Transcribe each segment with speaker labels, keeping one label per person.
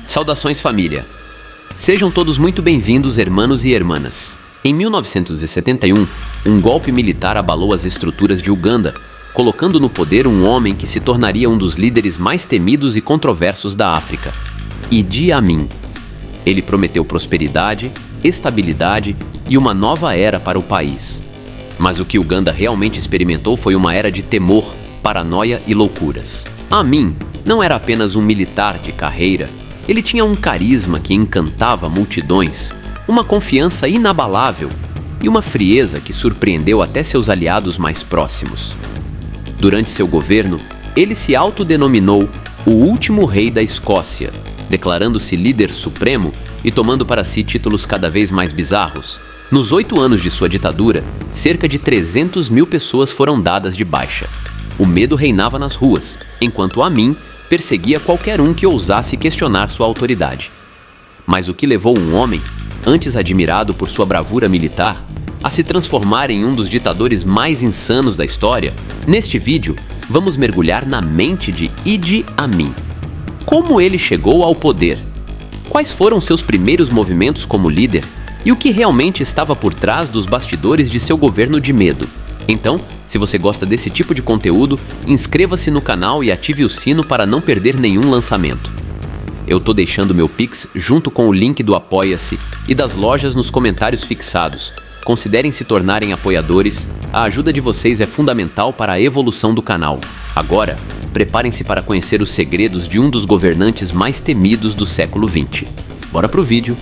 Speaker 1: Saudações, família! Sejam todos muito bem-vindos, hermanos e hermanas. Em 1971, um golpe militar abalou as estruturas de Uganda, colocando no poder um homem que se tornaria um dos líderes mais temidos e controversos da África, Idi Amin. Ele prometeu prosperidade, estabilidade e uma nova era para o país. Mas o que Uganda realmente experimentou foi uma era de temor, paranoia e loucuras. Amin não era apenas um militar de carreira, ele tinha um carisma que encantava multidões, uma confiança inabalável e uma frieza que surpreendeu até seus aliados mais próximos. Durante seu governo, ele se autodenominou o último rei da Escócia, declarando-se líder supremo e tomando para si títulos cada vez mais bizarros. Nos 8 anos de sua ditadura, cerca de 300 mil pessoas foram dadas de baixa. O medo reinava nas ruas, enquanto Amin perseguia qualquer um que ousasse questionar sua autoridade. Mas o que levou um homem, antes admirado por sua bravura militar, a se transformar em um dos ditadores mais insanos da história? Neste vídeo, vamos mergulhar na mente de Idi Amin. Como ele chegou ao poder? Quais foram seus primeiros movimentos como líder? E o que realmente estava por trás dos bastidores de seu governo de medo? Então, se você gosta desse tipo de conteúdo, inscreva-se no canal e ative o sino para não perder nenhum lançamento. Eu tô deixando meu Pix junto com o link do Apoia-se e das lojas nos comentários fixados. Considerem se tornarem apoiadores, a ajuda de vocês é fundamental para a evolução do canal. Agora, preparem-se para conhecer os segredos de um dos governantes mais temidos do século XX. Bora pro vídeo!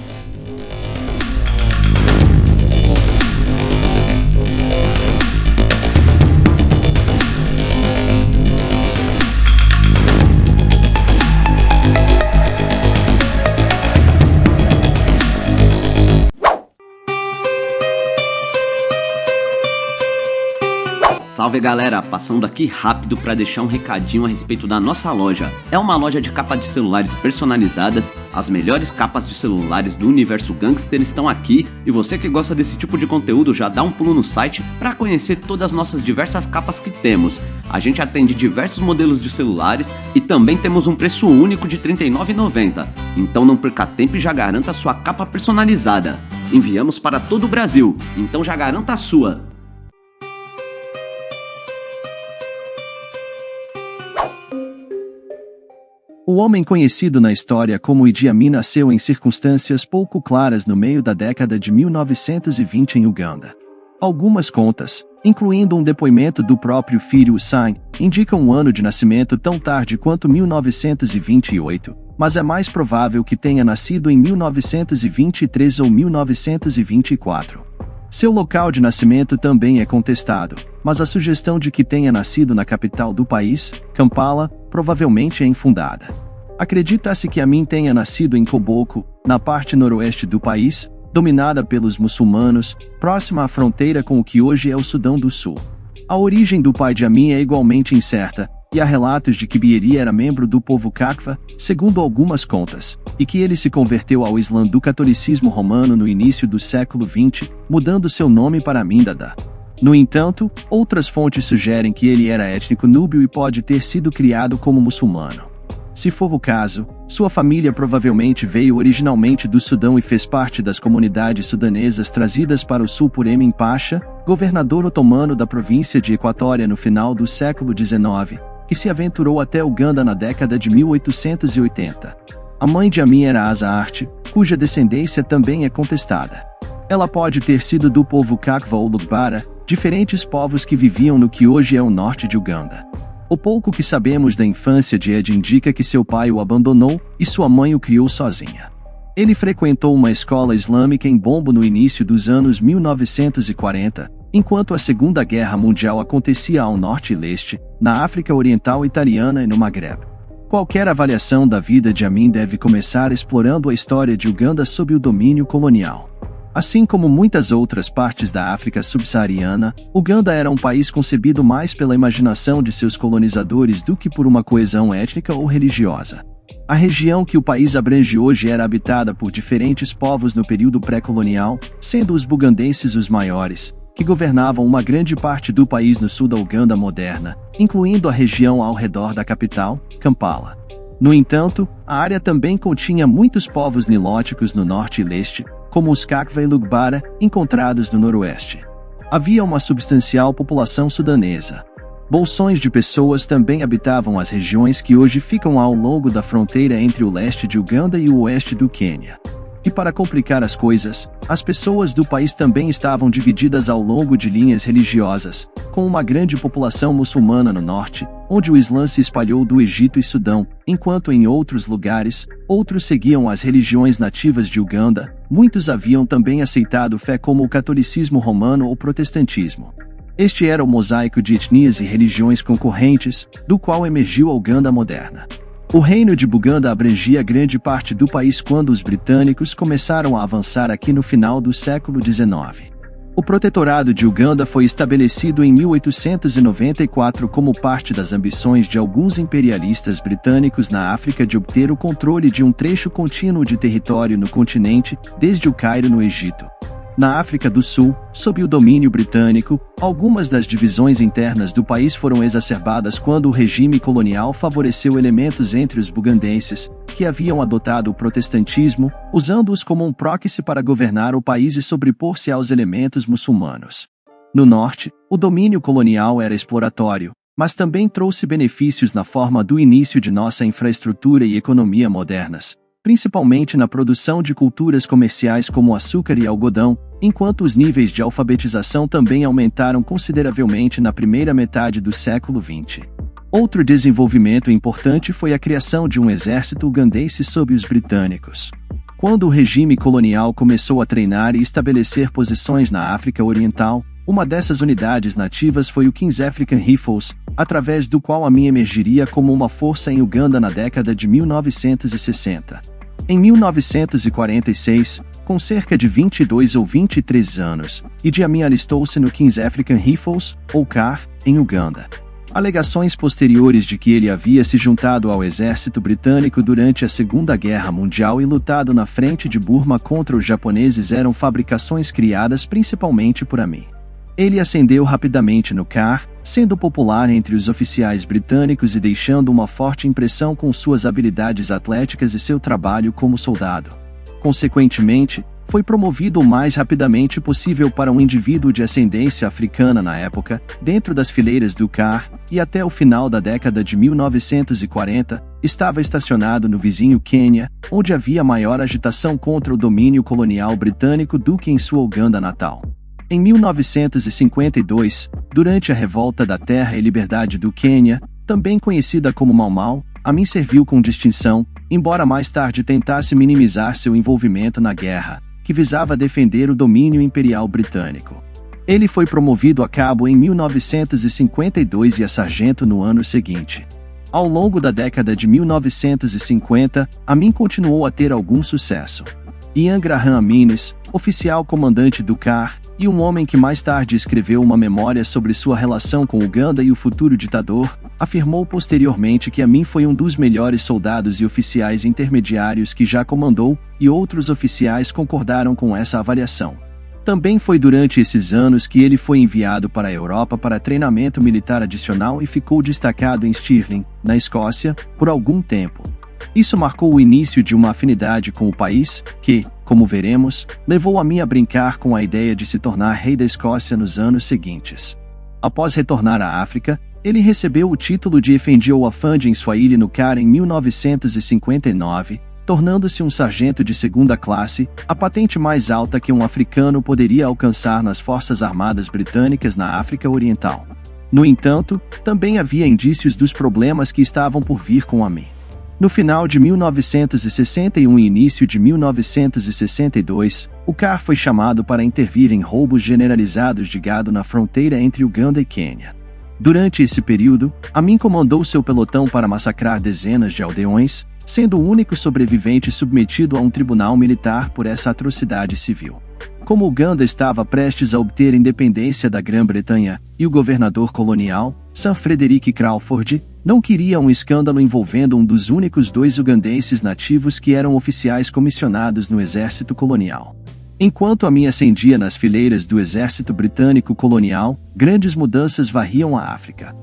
Speaker 2: Salve galera, passando aqui rápido para deixar um recadinho a respeito da nossa loja. É uma loja de capas de celulares personalizadas, as melhores capas de celulares do universo gangster estão aqui e você que gosta desse tipo de conteúdo já dá um pulo no site para conhecer todas as nossas diversas capas que temos. A gente atende diversos modelos de celulares e também temos um preço único de R$ 39,90, então não perca tempo e já garanta a sua capa personalizada. Enviamos para todo o Brasil, então já garanta a sua.
Speaker 3: O homem conhecido na história como Idi Amin nasceu em circunstâncias pouco claras no meio da década de 1920 em Uganda. Algumas contas, incluindo um depoimento do próprio filho Hussein, indicam um ano de nascimento tão tarde quanto 1928, mas é mais provável que tenha nascido em 1923 ou 1924. Seu local de nascimento também é contestado, mas a sugestão de que tenha nascido na capital do país, Kampala, provavelmente é infundada. Acredita-se que Amin tenha nascido em Koboko, na parte noroeste do país, dominada pelos muçulmanos, próxima à fronteira com o que hoje é o Sudão do Sul. A origem do pai de Amin é igualmente incerta, e há relatos de que Bieri era membro do povo Kakva, segundo algumas contas, e que ele se converteu ao Islã do catolicismo romano no início do século XX, mudando seu nome para Amin Dada. No entanto, outras fontes sugerem que ele era étnico núbio e pode ter sido criado como muçulmano. Se for o caso, sua família provavelmente veio originalmente do Sudão e fez parte das comunidades sudanesas trazidas para o sul por Emin Pasha, governador otomano da província de Equatória no final do século XIX, que se aventurou até Uganda na década de 1880. A mãe de Amin era Asa Arte, cuja descendência também é contestada. Ela pode ter sido do povo Kakva ou Lugbara, diferentes povos que viviam no que hoje é o norte de Uganda. O pouco que sabemos da infância de Ed indica que seu pai o abandonou e sua mãe o criou sozinha. Ele frequentou uma escola islâmica em Bombo no início dos anos 1940, enquanto a Segunda Guerra Mundial acontecia ao norte e leste, na África Oriental Italiana e no Magreb. Qualquer avaliação da vida de Amin deve começar explorando a história de Uganda sob o domínio colonial. Assim como muitas outras partes da África subsaariana, Uganda era um país concebido mais pela imaginação de seus colonizadores do que por uma coesão étnica ou religiosa. A região que o país abrange hoje era habitada por diferentes povos no período pré-colonial, sendo os bugandenses os maiores, que governavam uma grande parte do país no sul da Uganda moderna, incluindo a região ao redor da capital, Kampala. No entanto, a área também continha muitos povos nilóticos no norte e leste, como os Kakva e Lugbara, encontrados no noroeste. Havia uma substancial população sudanesa. Bolsões de pessoas também habitavam as regiões que hoje ficam ao longo da fronteira entre o leste de Uganda e o oeste do Quênia. E para complicar as coisas, as pessoas do país também estavam divididas ao longo de linhas religiosas, com uma grande população muçulmana no norte, onde o Islã se espalhou do Egito e Sudão, enquanto em outros lugares, outros seguiam as religiões nativas de Uganda. Muitos haviam também aceitado fé como o catolicismo romano ou protestantismo. Este era o mosaico de etnias e religiões concorrentes, do qual emergiu a Uganda moderna. O reino de Buganda abrangia grande parte do país quando os britânicos começaram a avançar aqui no final do século XIX. O Protetorado de Uganda foi estabelecido em 1894 como parte das ambições de alguns imperialistas britânicos na África de obter o controle de um trecho contínuo de território no continente, desde o Cairo no Egito. Na África do Sul, sob o domínio britânico, algumas das divisões internas do país foram exacerbadas quando o regime colonial favoreceu elementos entre os bugandenses, que haviam adotado o protestantismo, usando-os como um proxy para governar o país e sobrepor-se aos elementos muçulmanos. No norte, o domínio colonial era exploratório, mas também trouxe benefícios na forma do início de nossa infraestrutura e economia modernas, principalmente na produção de culturas comerciais como açúcar e algodão, enquanto os níveis de alfabetização também aumentaram consideravelmente na primeira metade do século XX. Outro desenvolvimento importante foi a criação de um exército ugandense sob os britânicos. Quando o regime colonial começou a treinar e estabelecer posições na África Oriental, uma dessas unidades nativas foi o King's African Rifles, através do qual a MIN emergiria como uma força em Uganda na década de 1960. Em 1946, com cerca de 22 ou 23 anos, Idi Amin alistou-se no King's African Rifles, ou KAR, em Uganda. Alegações posteriores de que ele havia se juntado ao exército britânico durante a Segunda Guerra Mundial e lutado na frente de Burma contra os japoneses eram fabricações criadas principalmente por Amin. Ele ascendeu rapidamente no KAR, sendo popular entre os oficiais britânicos e deixando uma forte impressão com suas habilidades atléticas e seu trabalho como soldado. Consequentemente, foi promovido o mais rapidamente possível para um indivíduo de ascendência africana na época, dentro das fileiras do KAR, e até o final da década de 1940, estava estacionado no vizinho Quênia, onde havia maior agitação contra o domínio colonial britânico do que em sua Uganda natal. Em 1952, durante a Revolta da Terra e Liberdade do Quênia, também conhecida como Mau Mau, Amin serviu com distinção, embora mais tarde tentasse minimizar seu envolvimento na guerra, que visava defender o domínio imperial britânico. Ele foi promovido a cabo em 1952 e a sargento no ano seguinte. Ao longo da década de 1950, Amin continuou a ter algum sucesso. Ian Graham Amines, oficial comandante do KAR, e um homem que mais tarde escreveu uma memória sobre sua relação com Uganda e o futuro ditador, afirmou posteriormente que Amin foi um dos melhores soldados e oficiais intermediários que já comandou, e outros oficiais concordaram com essa avaliação. Também foi durante esses anos que ele foi enviado para a Europa para treinamento militar adicional e ficou destacado em Stirling, na Escócia, por algum tempo. Isso marcou o início de uma afinidade com o país, que, como veremos, levou Amin a brincar com a ideia de se tornar rei da Escócia nos anos seguintes. Após retornar à África, ele recebeu o título de Efendi ou Afande em Swahili no KAR em 1959, tornando-se um sargento de segunda classe, a patente mais alta que um africano poderia alcançar nas Forças Armadas Britânicas na África Oriental. No entanto, também havia indícios dos problemas que estavam por vir com Amin. No final de 1961 e início de 1962, o KAR foi chamado para intervir em roubos generalizados de gado na fronteira entre Uganda e Quênia. Durante esse período, Amin comandou seu pelotão para massacrar dezenas de aldeões, sendo o único sobrevivente submetido a um tribunal militar por essa atrocidade civil. Como Uganda estava prestes a obter independência da Grã-Bretanha, e o governador colonial, Sir Frederick Crawford, não queria um escândalo envolvendo um dos únicos 2 ugandenses nativos que eram oficiais comissionados no exército colonial. Enquanto Amin ascendia nas fileiras do exército britânico colonial, grandes mudanças varriam a África.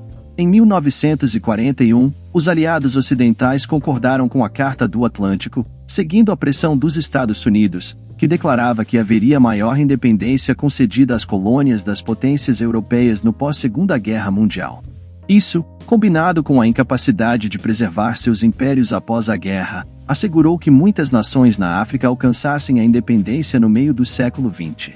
Speaker 3: Em 1941, os aliados ocidentais concordaram com a Carta do Atlântico, seguindo a pressão dos Estados Unidos, que declarava que haveria maior independência concedida às colônias das potências europeias no pós-Segunda Guerra Mundial. Isso, combinado com a incapacidade de preservar seus impérios após a guerra, assegurou que muitas nações na África alcançassem a independência no meio do século XX.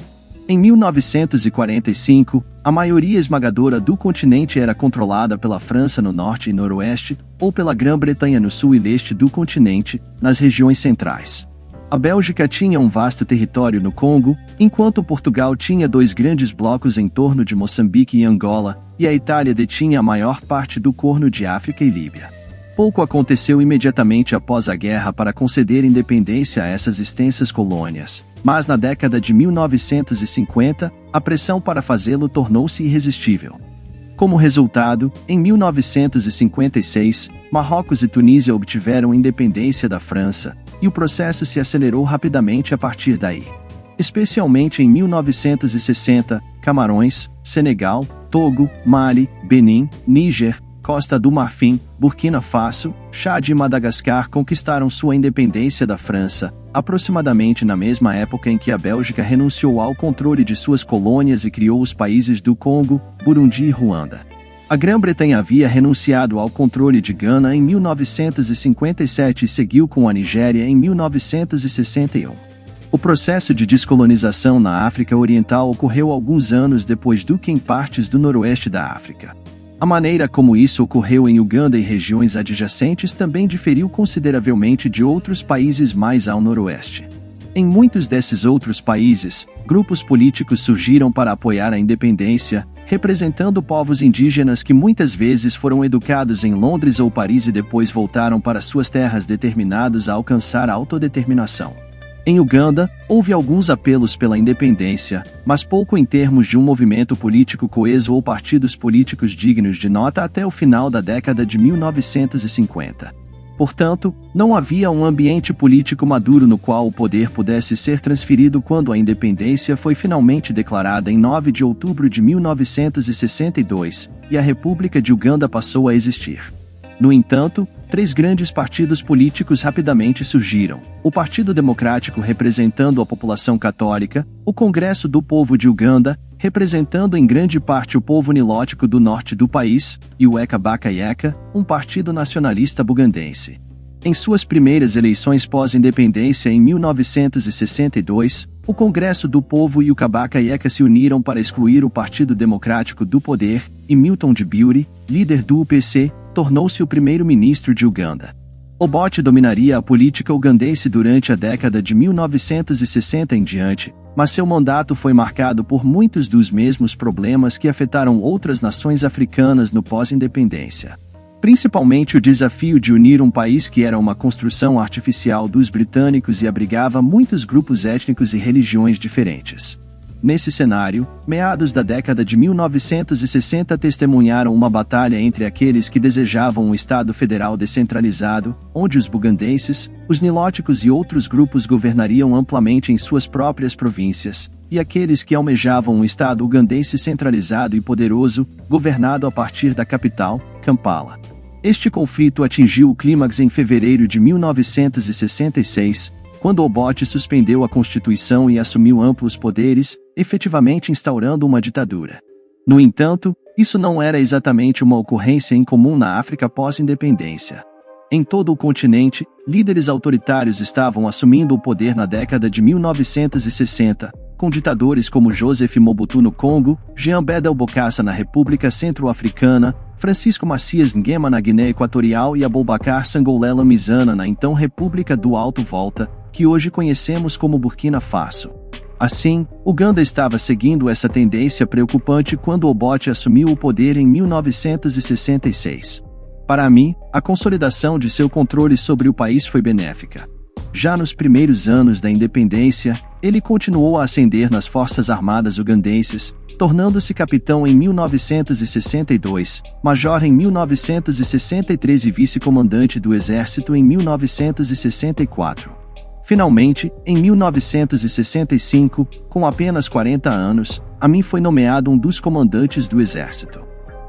Speaker 3: Em 1945, a maioria esmagadora do continente era controlada pela França no norte e noroeste, ou pela Grã-Bretanha no sul e leste do continente, nas regiões centrais. A Bélgica tinha um vasto território no Congo, enquanto Portugal tinha dois grandes blocos em torno de Moçambique e Angola, e a Itália detinha a maior parte do Corno de África e Líbia. Pouco aconteceu imediatamente após a guerra para conceder independência a essas extensas colônias, mas na década de 1950, a pressão para fazê-lo tornou-se irresistível. Como resultado, em 1956, Marrocos e Tunísia obtiveram independência da França, e o processo se acelerou rapidamente a partir daí. Especialmente em 1960, Camarões, Senegal, Togo, Mali, Benin, Níger, Costa do Marfim, Burkina Faso, Chad e Madagascar conquistaram sua independência da França, aproximadamente na mesma época em que a Bélgica renunciou ao controle de suas colônias e criou os países do Congo, Burundi e Ruanda. A Grã-Bretanha havia renunciado ao controle de Gana em 1957 e seguiu com a Nigéria em 1961. O processo de descolonização na África Oriental ocorreu alguns anos depois do que em partes do noroeste da África. A maneira como isso ocorreu em Uganda e regiões adjacentes também diferiu consideravelmente de outros países mais ao noroeste. Em muitos desses outros países, grupos políticos surgiram para apoiar a independência, representando povos indígenas que muitas vezes foram educados em Londres ou Paris e depois voltaram para suas terras determinados a alcançar a autodeterminação. Em Uganda, houve alguns apelos pela independência, mas pouco em termos de um movimento político coeso ou partidos políticos dignos de nota até o final da década de 1950. Portanto, não havia um ambiente político maduro no qual o poder pudesse ser transferido quando a independência foi finalmente declarada em 9 de outubro de 1962, e a República de Uganda passou a existir. No entanto, 3 grandes partidos políticos rapidamente surgiram: o Partido Democrático representando a população católica, o Congresso do Povo de Uganda, representando em grande parte o povo nilótico do norte do país, e o Eka Baka Yeka, um partido nacionalista bugandense. Em suas primeiras eleições pós-independência em 1962, o Congresso do Povo e o Kabaka Yeka se uniram para excluir o Partido Democrático do poder, e Milton Obote, líder do UPC, tornou-se o primeiro-ministro de Uganda. Obote dominaria a política ugandense durante a década de 1960 em diante, mas seu mandato foi marcado por muitos dos mesmos problemas que afetaram outras nações africanas no pós-independência. Principalmente o desafio de unir um país que era uma construção artificial dos britânicos e abrigava muitos grupos étnicos e religiões diferentes. Nesse cenário, meados da década de 1960 testemunharam uma batalha entre aqueles que desejavam um Estado federal descentralizado, onde os bugandenses, os nilóticos e outros grupos governariam amplamente em suas próprias províncias, e aqueles que almejavam um Estado ugandense centralizado e poderoso, governado a partir da capital, Kampala. Este conflito atingiu o clímax em fevereiro de 1966, quando Obote suspendeu a Constituição e assumiu amplos poderes, efetivamente instaurando uma ditadura. No entanto, isso não era exatamente uma ocorrência incomum na África pós-independência. Em todo o continente, líderes autoritários estavam assumindo o poder na década de 1960, com ditadores como Joseph Mobutu no Congo, Jean Bedel Bokassa na República Centro-Africana, Francisco Macias Nguema na Guiné Equatorial e Aboubacar Sangolle Lamizana na então República do Alto Volta, que hoje conhecemos como Burkina Faso. Assim, Uganda estava seguindo essa tendência preocupante quando Obote assumiu o poder em 1966. Para mim, a consolidação de seu controle sobre o país foi benéfica. Já nos primeiros anos da independência, ele continuou a ascender nas Forças Armadas ugandenses, tornando-se capitão em 1962, major em 1963 e vice-comandante do Exército em 1964. Finalmente, em 1965, com apenas 40 anos, Amin foi nomeado um dos comandantes do Exército.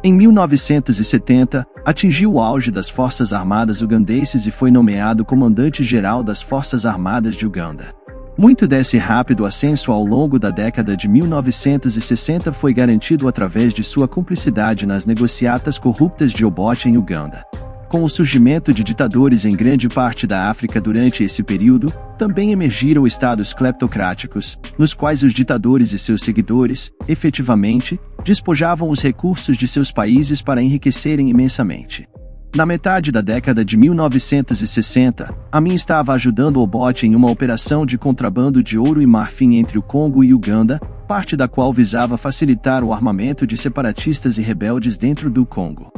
Speaker 3: Em 1970, atingiu o auge das Forças Armadas ugandeses e foi nomeado comandante-geral das Forças Armadas de Uganda. Muito desse rápido ascenso ao longo da década de 1960 foi garantido através de sua cumplicidade nas negociatas corruptas de Obote em Uganda. Com o surgimento de ditadores em grande parte da África durante esse período, também emergiram estados cleptocráticos, nos quais os ditadores e seus seguidores, efetivamente, despojavam os recursos de seus países para enriquecerem imensamente. Na metade da década de 1960, Amin estava ajudando Obote em uma operação de contrabando de ouro e marfim entre o Congo e Uganda, parte da qual visava facilitar o armamento de separatistas e rebeldes dentro do Congo.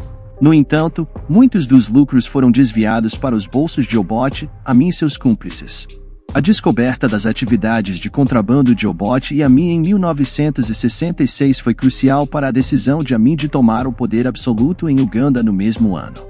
Speaker 3: No entanto, muitos dos lucros foram desviados para os bolsos de Obote, Amin e seus cúmplices. A descoberta das atividades de contrabando de Obote e Amin em 1966 foi crucial para a decisão de Amin de tomar o poder absoluto em Uganda no mesmo ano.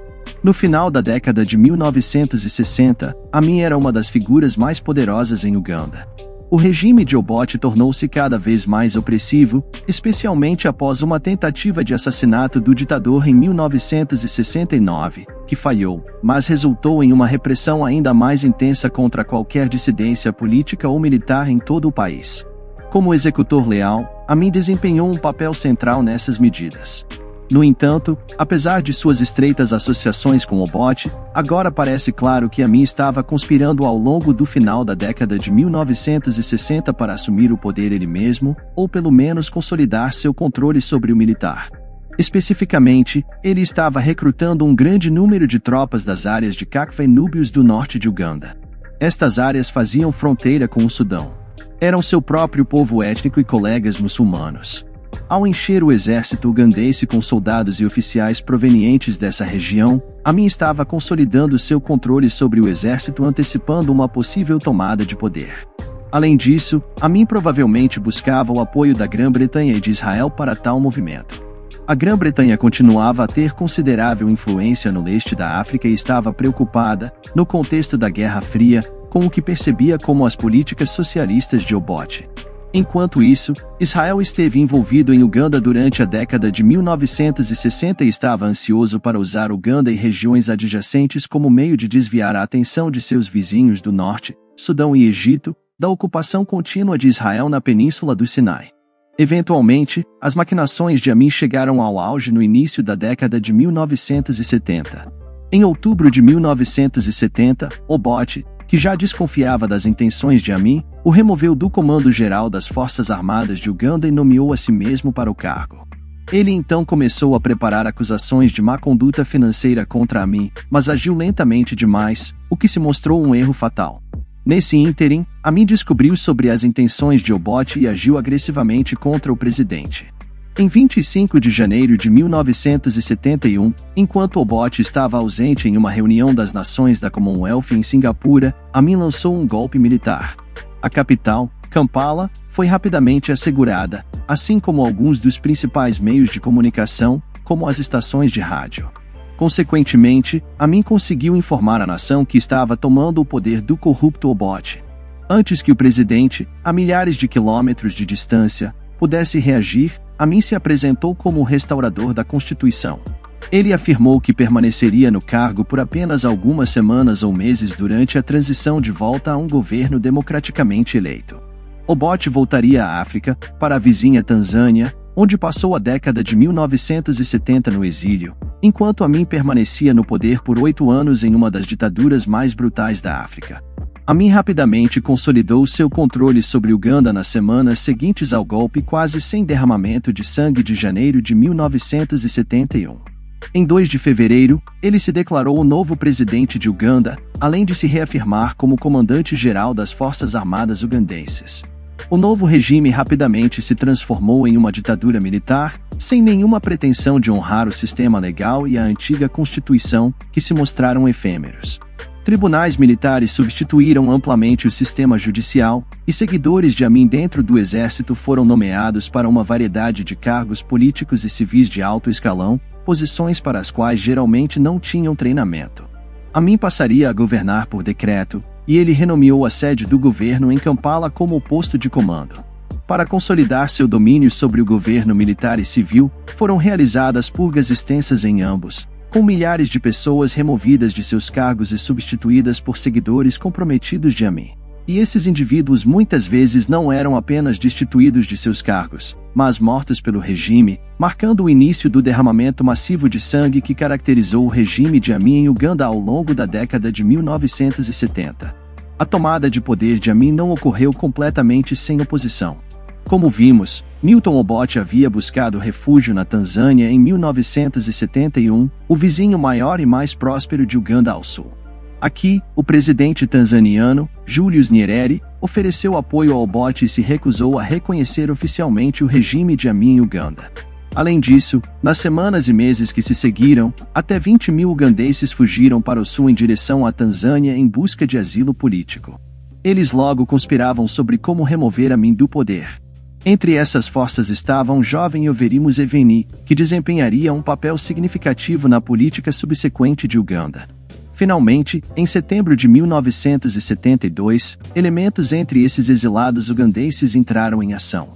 Speaker 3: No final da década de 1960, Amin era uma das figuras mais poderosas em Uganda. O regime de Obote tornou-se cada vez mais opressivo, especialmente após uma tentativa de assassinato do ditador em 1969, que falhou, mas resultou em uma repressão ainda mais intensa contra qualquer dissidência política ou militar em todo o país. Como executor leal, Amin desempenhou um papel central nessas medidas. No entanto, apesar de suas estreitas associações com Obote, agora parece claro que Amin estava conspirando ao longo do final da década de 1960 para assumir o poder ele mesmo, ou pelo menos consolidar seu controle sobre o militar. Especificamente, ele estava recrutando um grande número de tropas das áreas de Kakva e Núbios do norte de Uganda. Estas áreas faziam fronteira com o Sudão. Eram seu próprio povo étnico e colegas muçulmanos. Ao encher o exército ugandense com soldados e oficiais provenientes dessa região, Amin estava consolidando seu controle sobre o exército, antecipando uma possível tomada de poder. Além disso, Amin provavelmente buscava o apoio da Grã-Bretanha e de Israel para tal movimento. A Grã-Bretanha continuava a ter considerável influência no leste da África e estava preocupada, no contexto da Guerra Fria, com o que percebia como as políticas socialistas de Obote. Enquanto isso, Israel esteve envolvido em Uganda durante a década de 1960 e estava ansioso para usar Uganda e regiões adjacentes como meio de desviar a atenção de seus vizinhos do norte, Sudão e Egito, da ocupação contínua de Israel na Península do Sinai. Eventualmente, as maquinações de Amin chegaram ao auge no início da década de 1970. Em outubro de 1970, Obote, que já desconfiava das intenções de Amin, o removeu do comando-geral das Forças Armadas de Uganda e nomeou a si mesmo para o cargo. Ele então começou a preparar acusações de má conduta financeira contra Amin, mas agiu lentamente demais, o que se mostrou um erro fatal. Nesse ínterim, Amin descobriu sobre as intenções de Obote e agiu agressivamente contra o presidente. Em 25 de janeiro de 1971, enquanto Obote estava ausente em uma reunião das nações da Commonwealth em Singapura, Amin lançou um golpe militar. A capital, Kampala, foi rapidamente assegurada, assim como alguns dos principais meios de comunicação, como as estações de rádio. Consequentemente, Amin conseguiu informar a nação que estava tomando o poder do corrupto Obote. Antes que o presidente, a milhares de quilômetros de distância, pudesse reagir, Amin se apresentou como o restaurador da Constituição. Ele afirmou que permaneceria no cargo por apenas algumas semanas ou meses durante a transição de volta a um governo democraticamente eleito. Obote voltaria à África, para a vizinha Tanzânia, onde passou a década de 1970 no exílio, enquanto Amin permanecia no poder por 8 anos em uma das ditaduras mais brutais da África. Amin rapidamente consolidou seu controle sobre Uganda nas semanas seguintes ao golpe quase sem derramamento de sangue de janeiro de 1971. Em 2 de fevereiro, ele se declarou o novo presidente de Uganda, além de se reafirmar como comandante-geral das Forças Armadas ugandenses. O novo regime rapidamente se transformou em uma ditadura militar, sem nenhuma pretensão de honrar o sistema legal e a antiga Constituição, que se mostraram efêmeros. Tribunais militares substituíram amplamente o sistema judicial, e seguidores de Amin dentro do exército foram nomeados para uma variedade de cargos políticos e civis de alto escalão, posições para as quais geralmente não tinham treinamento. Amin passaria a governar por decreto, e ele renomeou a sede do governo em Kampala como o posto de comando. Para consolidar seu domínio sobre o governo militar e civil, foram realizadas purgas extensas em ambos, com milhares de pessoas removidas de seus cargos e substituídas por seguidores comprometidos de Amin. E esses indivíduos muitas vezes não eram apenas destituídos de seus cargos, mas mortos pelo regime, marcando o início do derramamento massivo de sangue que caracterizou o regime de Amin em Uganda ao longo da década de 1970. A tomada de poder de Amin não ocorreu completamente sem oposição. Como vimos, Milton Obote havia buscado refúgio na Tanzânia em 1971, o vizinho maior e mais próspero de Uganda ao sul. Aqui, o presidente tanzaniano, Julius Nyerere, ofereceu apoio ao Obote e se recusou a reconhecer oficialmente o regime de Amin em Uganda. Além disso, nas semanas e meses que se seguiram, até 20 mil ugandeses fugiram para o sul em direção à Tanzânia em busca de asilo político. Eles logo conspiravam sobre como remover Amin do poder. Entre essas forças estava um jovem Yoweri Museveni, que desempenharia um papel significativo na política subsequente de Uganda. Finalmente, em setembro de 1972, elementos entre esses exilados ugandeses entraram em ação.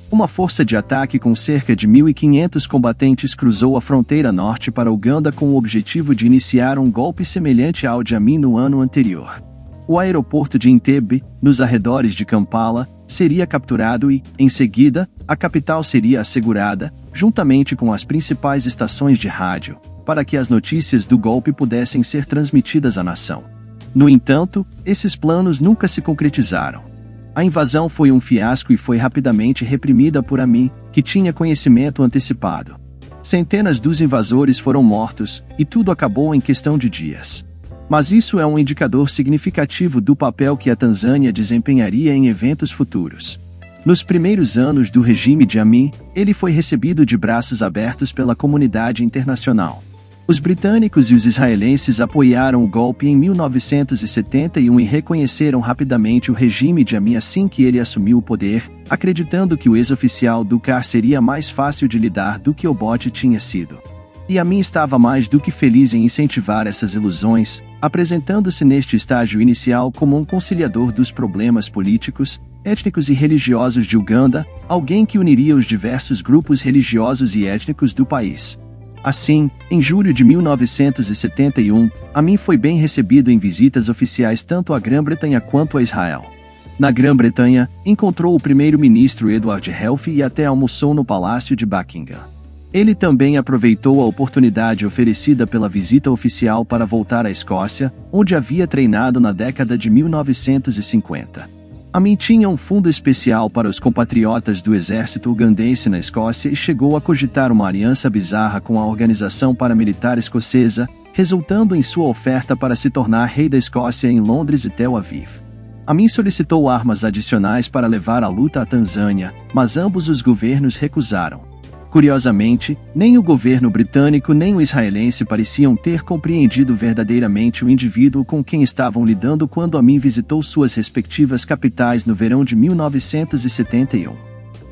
Speaker 3: Uma força de ataque com cerca de 1.500 combatentes cruzou a fronteira norte para Uganda com o objetivo de iniciar um golpe semelhante ao de Amin no ano anterior. O aeroporto de Entebbe, nos arredores de Kampala, seria capturado e, em seguida, a capital seria assegurada, juntamente com as principais estações de rádio, para que as notícias do golpe pudessem ser transmitidas à nação. No entanto, esses planos nunca se concretizaram. A invasão foi um fiasco e foi rapidamente reprimida por Amin, que tinha conhecimento antecipado. Centenas dos invasores foram mortos, e tudo acabou em questão de dias. Mas isso é um indicador significativo do papel que a Tanzânia desempenharia em eventos futuros. Nos primeiros anos do regime de Amin, ele foi recebido de braços abertos pela comunidade internacional. Os britânicos e os israelenses apoiaram o golpe em 1971 e reconheceram rapidamente o regime de Amin assim que ele assumiu o poder, acreditando que o ex-oficial do CAR seria mais fácil de lidar do que Obote tinha sido. E Amin estava mais do que feliz em incentivar essas ilusões, apresentando-se neste estágio inicial como um conciliador dos problemas políticos, étnicos e religiosos de Uganda, alguém que uniria os diversos grupos religiosos e étnicos do país. Assim, em julho de 1971, Amin foi bem recebido em visitas oficiais tanto à Grã-Bretanha quanto a Israel. Na Grã-Bretanha, encontrou o primeiro-ministro Edward Heath e até almoçou no Palácio de Buckingham. Ele também aproveitou a oportunidade oferecida pela visita oficial para voltar à Escócia, onde havia treinado na década de 1950. Amin tinha um fundo especial para os compatriotas do exército ugandense na Escócia e chegou a cogitar uma aliança bizarra com a organização paramilitar escocesa, resultando em sua oferta para se tornar rei da Escócia em Londres e Tel Aviv. Amin solicitou armas adicionais para levar a luta à Tanzânia, mas ambos os governos recusaram. Curiosamente, nem o governo britânico nem o israelense pareciam ter compreendido verdadeiramente o indivíduo com quem estavam lidando quando Amin visitou suas respectivas capitais no verão de 1971.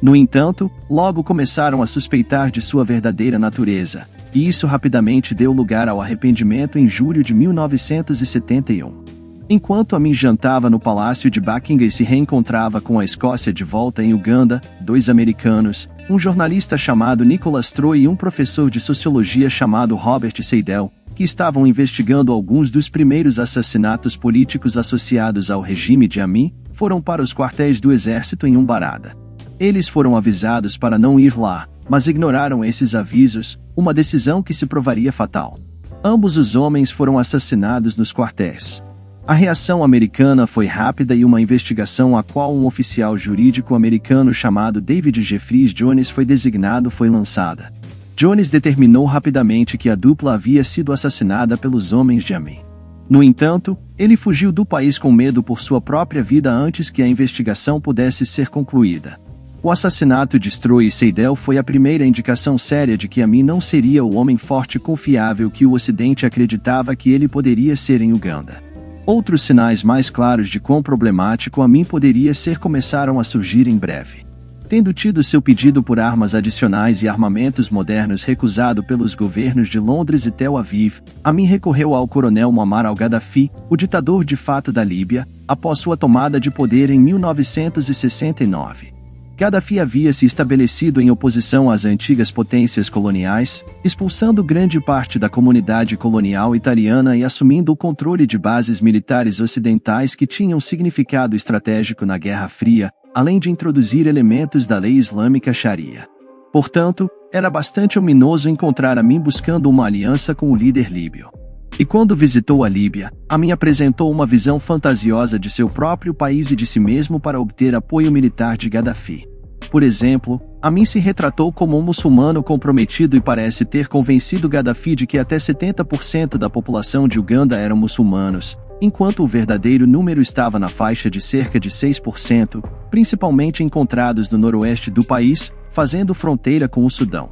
Speaker 3: No entanto, logo começaram a suspeitar de sua verdadeira natureza, e isso rapidamente deu lugar ao arrependimento em julho de 1971. Enquanto Amin jantava no Palácio de Buckingham e se reencontrava com a Escócia de volta em Uganda, dois americanos, um jornalista chamado Nicholas Troy e um professor de sociologia chamado Robert Seidel, que estavam investigando alguns dos primeiros assassinatos políticos associados ao regime de Amin, foram para os quartéis do exército em Umbarada. Eles foram avisados para não ir lá, mas ignoraram esses avisos, uma decisão que se provaria fatal. Ambos os homens foram assassinados nos quartéis. A reação americana foi rápida e uma investigação a qual um oficial jurídico americano chamado David Jeffries Jones foi designado foi lançada. Jones determinou rapidamente que a dupla havia sido assassinada pelos homens de Amin. No entanto, ele fugiu do país com medo por sua própria vida antes que a investigação pudesse ser concluída. O assassinato de Stroy e Seidel foi a primeira indicação séria de que Amin não seria o homem forte e confiável que o Ocidente acreditava que ele poderia ser em Uganda. Outros sinais mais claros de quão problemático Amin poderia ser começaram a surgir em breve. Tendo tido seu pedido por armas adicionais e armamentos modernos recusado pelos governos de Londres e Tel Aviv, Amin recorreu ao coronel Muammar al-Gaddafi, o ditador de fato da Líbia, após sua tomada de poder em 1969. Gaddafi havia se estabelecido em oposição às antigas potências coloniais, expulsando grande parte da comunidade colonial italiana e assumindo o controle de bases militares ocidentais que tinham significado estratégico na Guerra Fria, além de introduzir elementos da lei islâmica Sharia. Portanto, era bastante ominoso encontrar Amin buscando uma aliança com o líder líbio. E quando visitou a Líbia, Amin apresentou uma visão fantasiosa de seu próprio país e de si mesmo para obter apoio militar de Gaddafi. Por exemplo, Amin se retratou como um muçulmano comprometido e parece ter convencido Gaddafi de que até 70% da população de Uganda eram muçulmanos, enquanto o verdadeiro número estava na faixa de cerca de 6%, principalmente encontrados no noroeste do país, fazendo fronteira com o Sudão.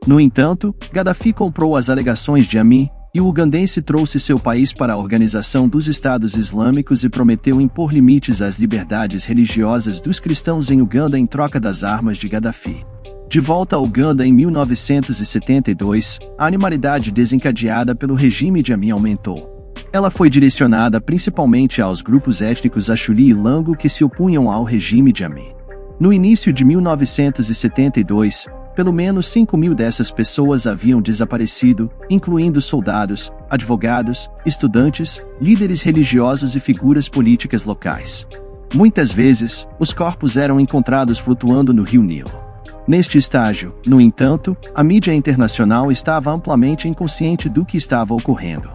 Speaker 3: No entanto, Gaddafi comprou as alegações de Amin, e o ugandense trouxe seu país para a Organização dos Estados Islâmicos e prometeu impor limites às liberdades religiosas dos cristãos em Uganda em troca das armas de Gaddafi. De volta a Uganda em 1972, a animalidade desencadeada pelo regime de Amin aumentou. Ela foi direcionada principalmente aos grupos étnicos Achuli e Lango que se opunham ao regime de Amin. No início de 1972, pelo menos 5.000 dessas pessoas haviam desaparecido, incluindo soldados, advogados, estudantes, líderes religiosos e figuras políticas locais. Muitas vezes, os corpos eram encontrados flutuando no rio Nilo. Neste estágio, no entanto, a mídia internacional estava amplamente inconsciente do que estava ocorrendo.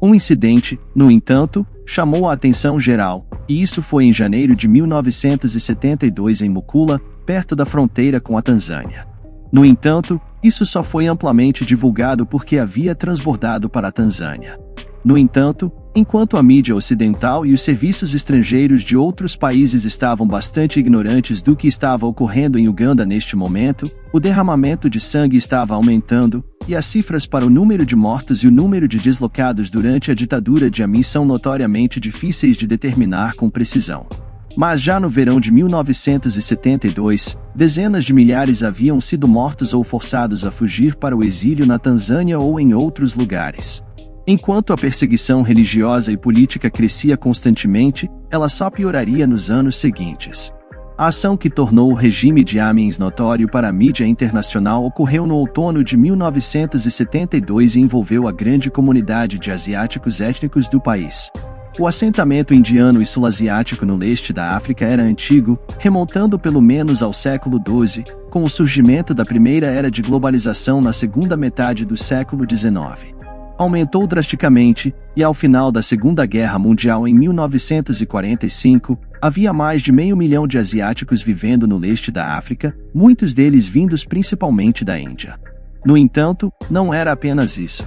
Speaker 3: Um incidente, no entanto, chamou a atenção geral, e isso foi em janeiro de 1972 em Mukula, perto da fronteira com a Tanzânia. No entanto, isso só foi amplamente divulgado porque havia transbordado para a Tanzânia. No entanto, enquanto a mídia ocidental e os serviços estrangeiros de outros países estavam bastante ignorantes do que estava ocorrendo em Uganda neste momento, o derramamento de sangue estava aumentando, e as cifras para o número de mortos e o número de deslocados durante a ditadura de Amin são notoriamente difíceis de determinar com precisão. Mas já no verão de 1972, dezenas de milhares haviam sido mortos ou forçados a fugir para o exílio na Tanzânia ou em outros lugares. Enquanto a perseguição religiosa e política crescia constantemente, ela só pioraria nos anos seguintes. A ação que tornou o regime de Amin notório para a mídia internacional ocorreu no outono de 1972 e envolveu a grande comunidade de asiáticos étnicos do país. O assentamento indiano e sul-asiático no leste da África era antigo, remontando pelo menos ao século XII, com o surgimento da primeira era de globalização na segunda metade do século XIX. Aumentou drasticamente, e ao final da Segunda Guerra Mundial em 1945, havia mais de 500 mil de asiáticos vivendo no leste da África, muitos deles vindos principalmente da Índia. No entanto, não era apenas isso.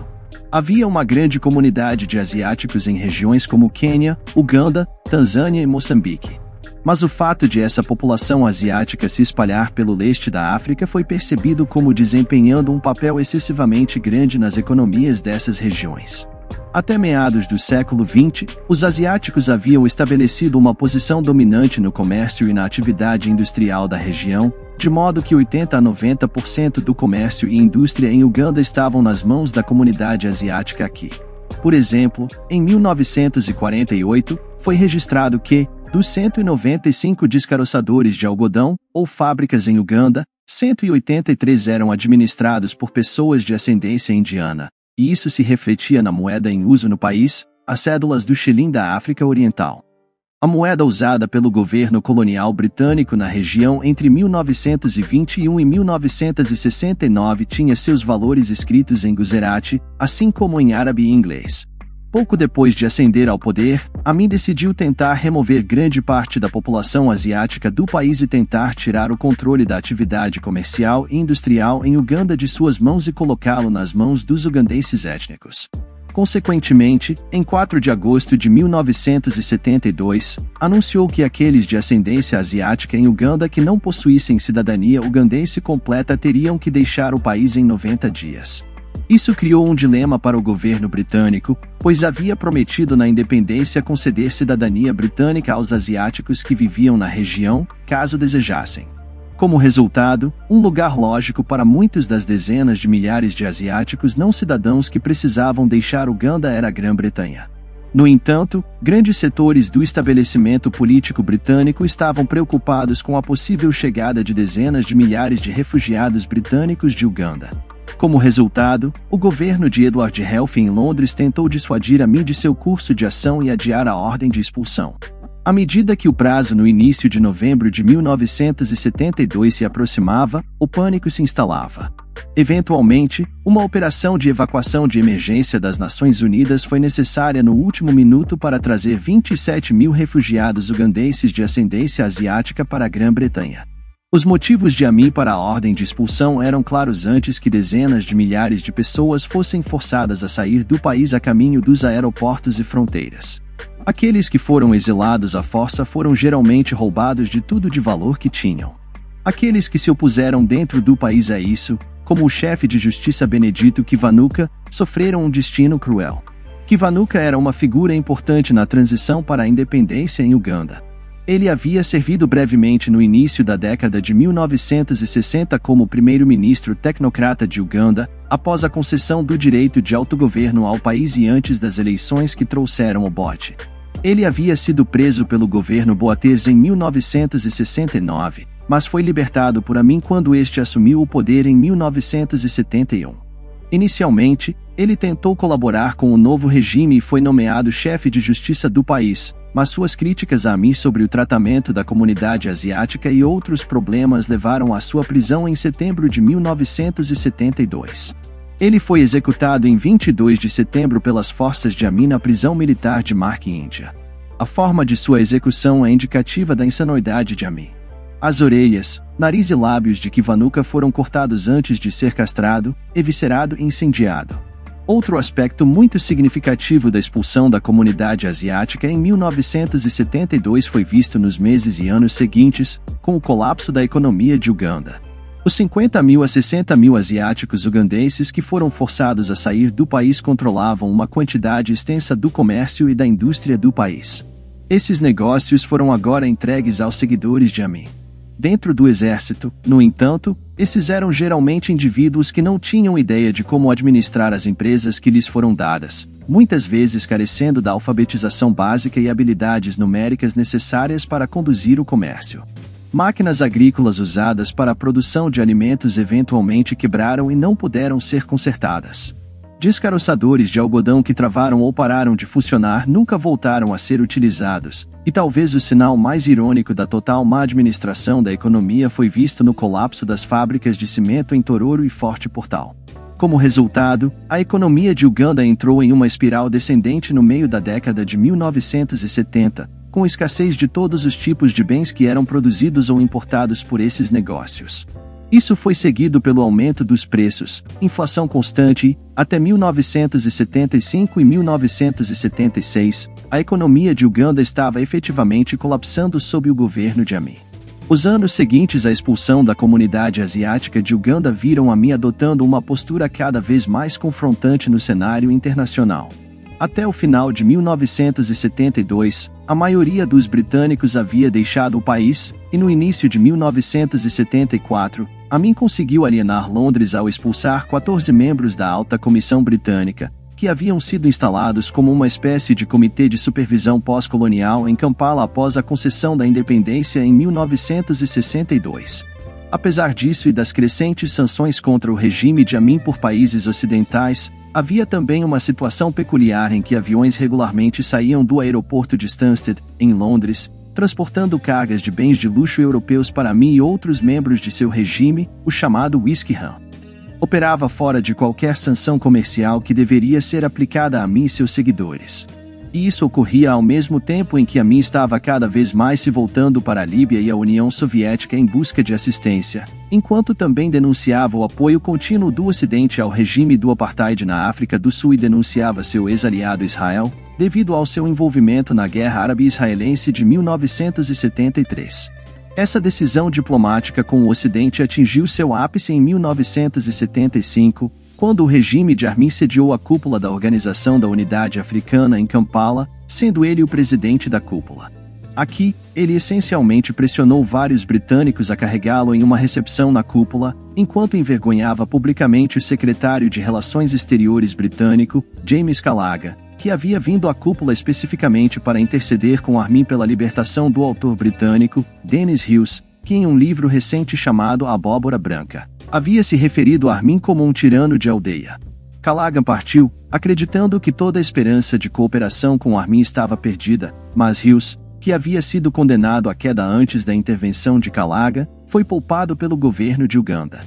Speaker 3: Havia uma grande comunidade de asiáticos em regiões como Quênia, Uganda, Tanzânia e Moçambique. Mas o fato de essa população asiática se espalhar pelo leste da África foi percebido como desempenhando um papel excessivamente grande nas economias dessas regiões. Até meados do século XX, os asiáticos haviam estabelecido uma posição dominante no comércio e na atividade industrial da região, de modo que 80 a 90% do comércio e indústria em Uganda estavam nas mãos da comunidade asiática aqui. Por exemplo, em 1948, foi registrado que, dos 195 descaroçadores de algodão, ou fábricas em Uganda, 183 eram administrados por pessoas de ascendência indiana, e isso se refletia na moeda em uso no país, as cédulas do shilling da África Oriental. A moeda usada pelo governo colonial britânico na região entre 1921 e 1969 tinha seus valores escritos em Gujarati, assim como em árabe e inglês. Pouco depois de ascender ao poder, Amin decidiu tentar remover grande parte da população asiática do país e tentar tirar o controle da atividade comercial e industrial em Uganda de suas mãos e colocá-lo nas mãos dos ugandenses étnicos. Consequentemente, em 4 de agosto de 1972, anunciou que aqueles de ascendência asiática em Uganda que não possuíssem cidadania ugandense completa teriam que deixar o país em 90 dias. Isso criou um dilema para o governo britânico, pois havia prometido na independência conceder cidadania britânica aos asiáticos que viviam na região, caso desejassem. Como resultado, um lugar lógico para muitos das dezenas de milhares de asiáticos não cidadãos que precisavam deixar Uganda era a Grã-Bretanha. No entanto, grandes setores do estabelecimento político britânico estavam preocupados com a possível chegada de dezenas de milhares de refugiados britânicos de Uganda. Como resultado, o governo de Edward Heath em Londres tentou dissuadir Amin de seu curso de ação e adiar a ordem de expulsão. À medida que o prazo no início de novembro de 1972 se aproximava, o pânico se instalava. Eventualmente, uma operação de evacuação de emergência das Nações Unidas foi necessária no último minuto para trazer 27 mil refugiados ugandeses de ascendência asiática para a Grã-Bretanha. Os motivos de Amin para a ordem de expulsão eram claros antes que dezenas de milhares de pessoas fossem forçadas a sair do país a caminho dos aeroportos e fronteiras. Aqueles que foram exilados à força foram geralmente roubados de tudo de valor que tinham. Aqueles que se opuseram dentro do país a isso, como o chefe de justiça Benedito Kiwanuka, sofreram um destino cruel. Kiwanuka era uma figura importante na transição para a independência em Uganda. Ele havia servido brevemente no início da década de 1960 como primeiro-ministro tecnocrata de Uganda, após a concessão do direito de autogoverno ao país e antes das eleições que trouxeram o bote. Ele havia sido preso pelo governo Boaterges em 1969, mas foi libertado por Amin quando este assumiu o poder em 1971. Inicialmente, ele tentou colaborar com o novo regime e foi nomeado chefe de justiça do país, mas suas críticas a Amin sobre o tratamento da comunidade asiática e outros problemas levaram à sua prisão em setembro de 1972. Ele foi executado em 22 de setembro pelas forças de Amin na prisão militar de Mark, Índia. A forma de sua execução é indicativa da insanidade de Amin. As orelhas, nariz e lábios de Kiwanuka foram cortados antes de ser castrado, eviscerado e incendiado. Outro aspecto muito significativo da expulsão da comunidade asiática em 1972 foi visto nos meses e anos seguintes, com o colapso da economia de Uganda. Os 50 mil a 60 mil asiáticos ugandeses que foram forçados a sair do país controlavam uma quantidade extensa do comércio e da indústria do país. Esses negócios foram agora entregues aos seguidores de Amin. Dentro do exército, no entanto, esses eram geralmente indivíduos que não tinham ideia de como administrar as empresas que lhes foram dadas, muitas vezes carecendo da alfabetização básica e habilidades numéricas necessárias para conduzir o comércio. Máquinas agrícolas usadas para a produção de alimentos eventualmente quebraram e não puderam ser consertadas. Descaroçadores de algodão que travaram ou pararam de funcionar nunca voltaram a ser utilizados, e talvez o sinal mais irônico da total má administração da economia foi visto no colapso das fábricas de cimento em Tororo e Forte Portal. Como resultado, a economia de Uganda entrou em uma espiral descendente no meio da década de 1970, com escassez de todos os tipos de bens que eram produzidos ou importados por esses negócios. Isso foi seguido pelo aumento dos preços, inflação constante e, até 1975 e 1976, a economia de Uganda estava efetivamente colapsando sob o governo de Amin. Os anos seguintes à expulsão da comunidade asiática de Uganda viram Amin adotando uma postura cada vez mais confrontante no cenário internacional. Até o final de 1972, a maioria dos britânicos havia deixado o país, e no início de 1974, Amin conseguiu alienar Londres ao expulsar 14 membros da Alta Comissão Britânica, que haviam sido instalados como uma espécie de comitê de supervisão pós-colonial em Kampala após a concessão da independência em 1962. Apesar disso e das crescentes sanções contra o regime de Amin por países ocidentais, havia também uma situação peculiar em que aviões regularmente saíam do aeroporto de Stansted, em Londres, transportando cargas de bens de luxo europeus para Amin e outros membros de seu regime, o chamado Whisky Rum. Operava fora de qualquer sanção comercial que deveria ser aplicada a Amin e seus seguidores. E isso ocorria ao mesmo tempo em que Amin estava cada vez mais se voltando para a Líbia e a União Soviética em busca de assistência, enquanto também denunciava o apoio contínuo do Ocidente ao regime do apartheid na África do Sul e denunciava seu ex-aliado Israel, devido ao seu envolvimento na Guerra Árabe-Israelense de 1973. Essa decisão diplomática com o Ocidente atingiu seu ápice em 1975, quando o regime de Amin sediou a cúpula da Organização da Unidade Africana em Kampala, sendo ele o presidente da cúpula. Aqui, ele essencialmente pressionou vários britânicos a carregá-lo em uma recepção na cúpula, enquanto envergonhava publicamente o secretário de Relações Exteriores britânico, James Callaghan, que havia vindo à cúpula especificamente para interceder com Armin pela libertação do autor britânico, Dennis Hughes, que em um livro recente chamado A Abóbora Branca, havia se referido a Armin como um tirano de aldeia. Callaghan partiu, acreditando que toda a esperança de cooperação com Armin estava perdida, mas Hughes, que havia sido condenado à queda antes da intervenção de Callaghan, foi poupado pelo governo de Uganda.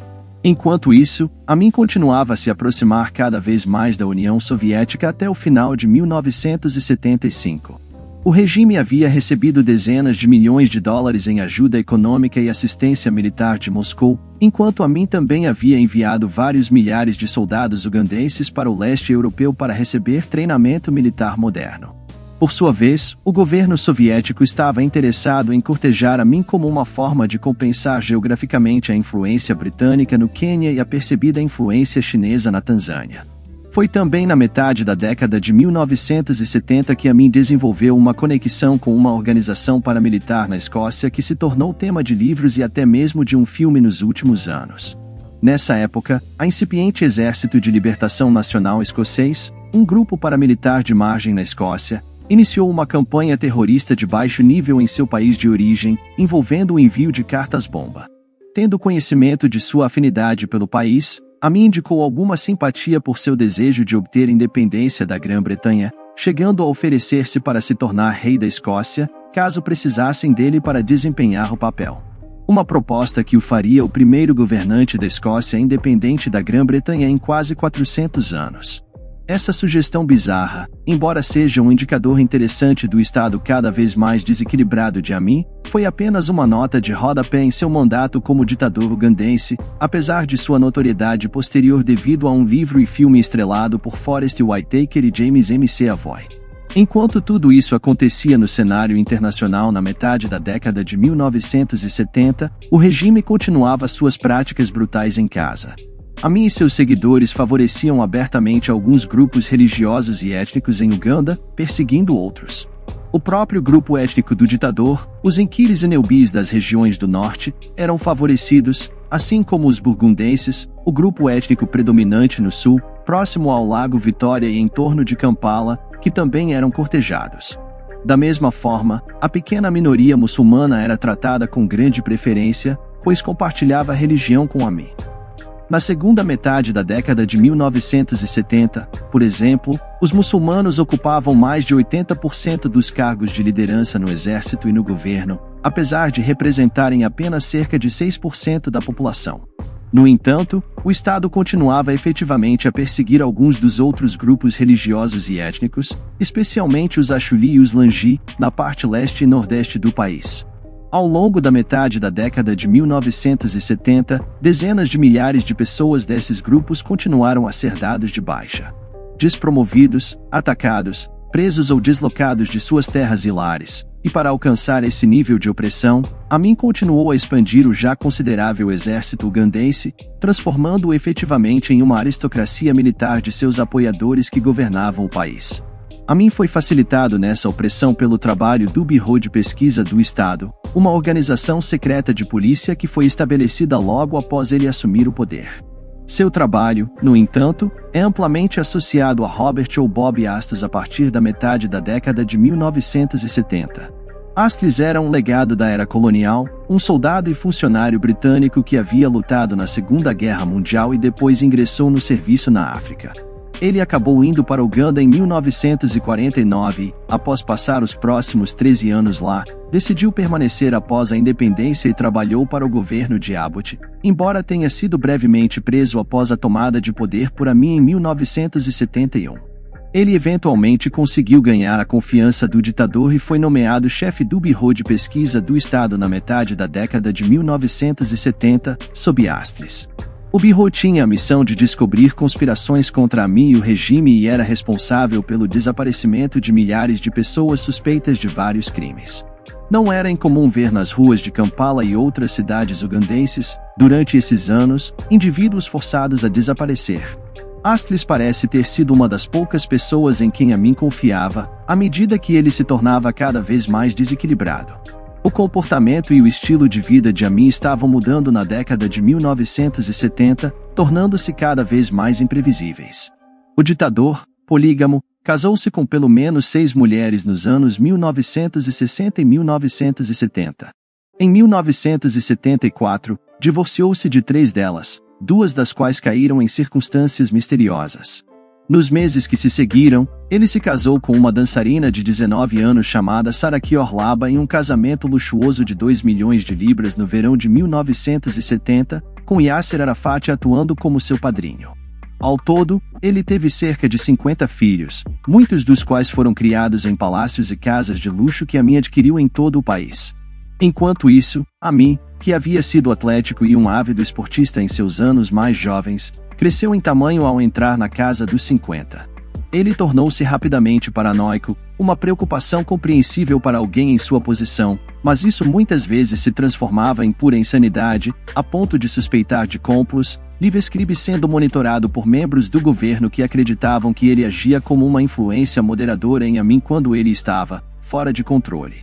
Speaker 3: Enquanto isso, Amin continuava a se aproximar cada vez mais da União Soviética até o final de 1975. O regime havia recebido dezenas de milhões de dólares em ajuda econômica e assistência militar de Moscou, enquanto Amin também havia enviado vários milhares de soldados ugandenses para o leste europeu para receber treinamento militar moderno. Por sua vez, o governo soviético estava interessado em cortejar Amin como uma forma de compensar geograficamente a influência britânica no Quênia e a percebida influência chinesa na Tanzânia. Foi também na metade da década de 1970 que Amin desenvolveu uma conexão com uma organização paramilitar na Escócia que se tornou tema de livros e até mesmo de um filme nos últimos anos. Nessa época, a incipiente Exército de Libertação Nacional Escocês, um grupo paramilitar de margem na Escócia, iniciou uma campanha terrorista de baixo nível em seu país de origem, envolvendo o envio de cartas-bomba. Tendo conhecimento de sua afinidade pelo país, Amin indicou alguma simpatia por seu desejo de obter independência da Grã-Bretanha, chegando a oferecer-se para se tornar rei da Escócia, caso precisassem dele para desempenhar o papel. Uma proposta que o faria o primeiro governante da Escócia independente da Grã-Bretanha em quase 400 anos. Essa sugestão bizarra, embora seja um indicador interessante do estado cada vez mais desequilibrado de Amin, foi apenas uma nota de rodapé em seu mandato como ditador ugandense, apesar de sua notoriedade posterior devido a um livro e filme estrelado por Forest Whitaker e James McAvoy. Enquanto tudo isso acontecia no cenário internacional na metade da década de 1970, o regime continuava suas práticas brutais em casa. Amin e seus seguidores favoreciam abertamente alguns grupos religiosos e étnicos em Uganda, perseguindo outros. O próprio grupo étnico do ditador, os Enkiris e Neubis das regiões do norte, eram favorecidos, assim como os burgundenses, o grupo étnico predominante no sul, próximo ao Lago Vitória e em torno de Kampala, que também eram cortejados. Da mesma forma, a pequena minoria muçulmana era tratada com grande preferência, pois compartilhava a religião com Amin. Na segunda metade da década de 1970, por exemplo, os muçulmanos ocupavam mais de 80% dos cargos de liderança no exército e no governo, apesar de representarem apenas cerca de 6% da população. No entanto, o Estado continuava efetivamente a perseguir alguns dos outros grupos religiosos e étnicos, especialmente os Achuli e os Langi, na parte leste e nordeste do país. Ao longo da metade da década de 1970, dezenas de milhares de pessoas desses grupos continuaram a ser dados de baixa. Despromovidos, atacados, presos ou deslocados de suas terras e lares, e para alcançar esse nível de opressão, Amin continuou a expandir o já considerável exército ugandense, transformando-o efetivamente em uma aristocracia militar de seus apoiadores que governavam o país. Amin foi facilitado nessa opressão pelo trabalho do Bureau de Pesquisa do Estado, uma organização secreta de polícia que foi estabelecida logo após ele assumir o poder. Seu trabalho, no entanto, é amplamente associado a Robert ou Bob Astley a partir da metade da década de 1970. Astley era um legado da era colonial, um soldado e funcionário britânico que havia lutado na Segunda Guerra Mundial e depois ingressou no serviço na África. Ele acabou indo para Uganda em 1949 e, após passar os próximos 13 anos lá, decidiu permanecer após a independência e trabalhou para o governo de Abbott, embora tenha sido brevemente preso após a tomada de poder por Amin em 1971. Ele eventualmente conseguiu ganhar a confiança do ditador e foi nomeado chefe do Bureau de Pesquisa do Estado na metade da década de 1970, sob Astley. O Bureau tinha a missão de descobrir conspirações contra Amin e o regime e era responsável pelo desaparecimento de milhares de pessoas suspeitas de vários crimes. Não era incomum ver nas ruas de Kampala e outras cidades ugandenses, durante esses anos, indivíduos forçados a desaparecer. Astley parece ter sido uma das poucas pessoas em quem Amin confiava, à medida que ele se tornava cada vez mais desequilibrado. O comportamento e o estilo de vida de Amin estavam mudando na década de 1970, tornando-se cada vez mais imprevisíveis. O ditador, polígamo, Casou-se com pelo menos 6 mulheres nos anos 1960 e 1970. Em 1974, divorciou-se de 3 delas, 2 das quais caíram em circunstâncias misteriosas. Nos meses que se seguiram, ele se casou com uma dançarina de 19 anos chamada Saraki Orlaba em um casamento luxuoso de 2 milhões de libras no verão de 1970, com Yasser Arafat atuando como seu padrinho. Ao todo, ele teve cerca de 50 filhos, muitos dos quais foram criados em palácios e casas de luxo que Amin adquiriu em todo o país. Enquanto isso, Amin, que havia sido atlético e um ávido esportista em seus anos mais jovens, cresceu em tamanho ao entrar na casa dos 50. Ele tornou-se rapidamente paranoico, uma preocupação compreensível para alguém em sua posição, mas isso muitas vezes se transformava em pura insanidade, a ponto de suspeitar de cúmplices, Livescribe sendo monitorado por membros do governo que acreditavam que ele agia como uma influência moderadora em Amin quando ele estava fora de controle.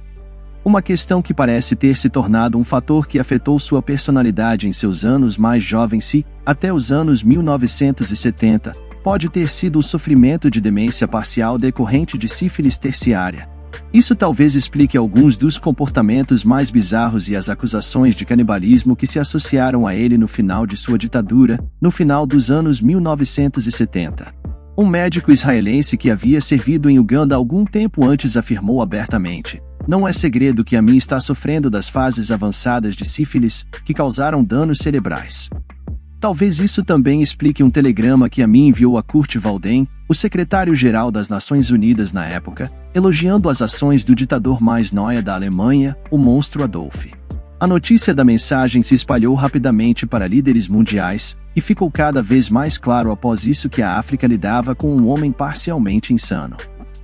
Speaker 3: Uma questão que parece ter se tornado um fator que afetou sua personalidade em seus anos mais jovens até os anos 1970, pode ter sido o sofrimento de demência parcial decorrente de sífilis terciária. Isso talvez explique alguns dos comportamentos mais bizarros e as acusações de canibalismo que se associaram a ele no final de sua ditadura, no final dos anos 1970. Um médico israelense que havia servido em Uganda algum tempo antes afirmou abertamente: "Não é segredo que Amin está sofrendo das fases avançadas de sífilis, que causaram danos cerebrais." Talvez isso também explique um telegrama que Amin enviou a Kurt Waldheim, o secretário-geral das Nações Unidas na época, elogiando as ações do ditador mais nóia da Alemanha, o monstro Adolf. A notícia da mensagem se espalhou rapidamente para líderes mundiais, e ficou cada vez mais claro após isso que a África lidava com um homem parcialmente insano.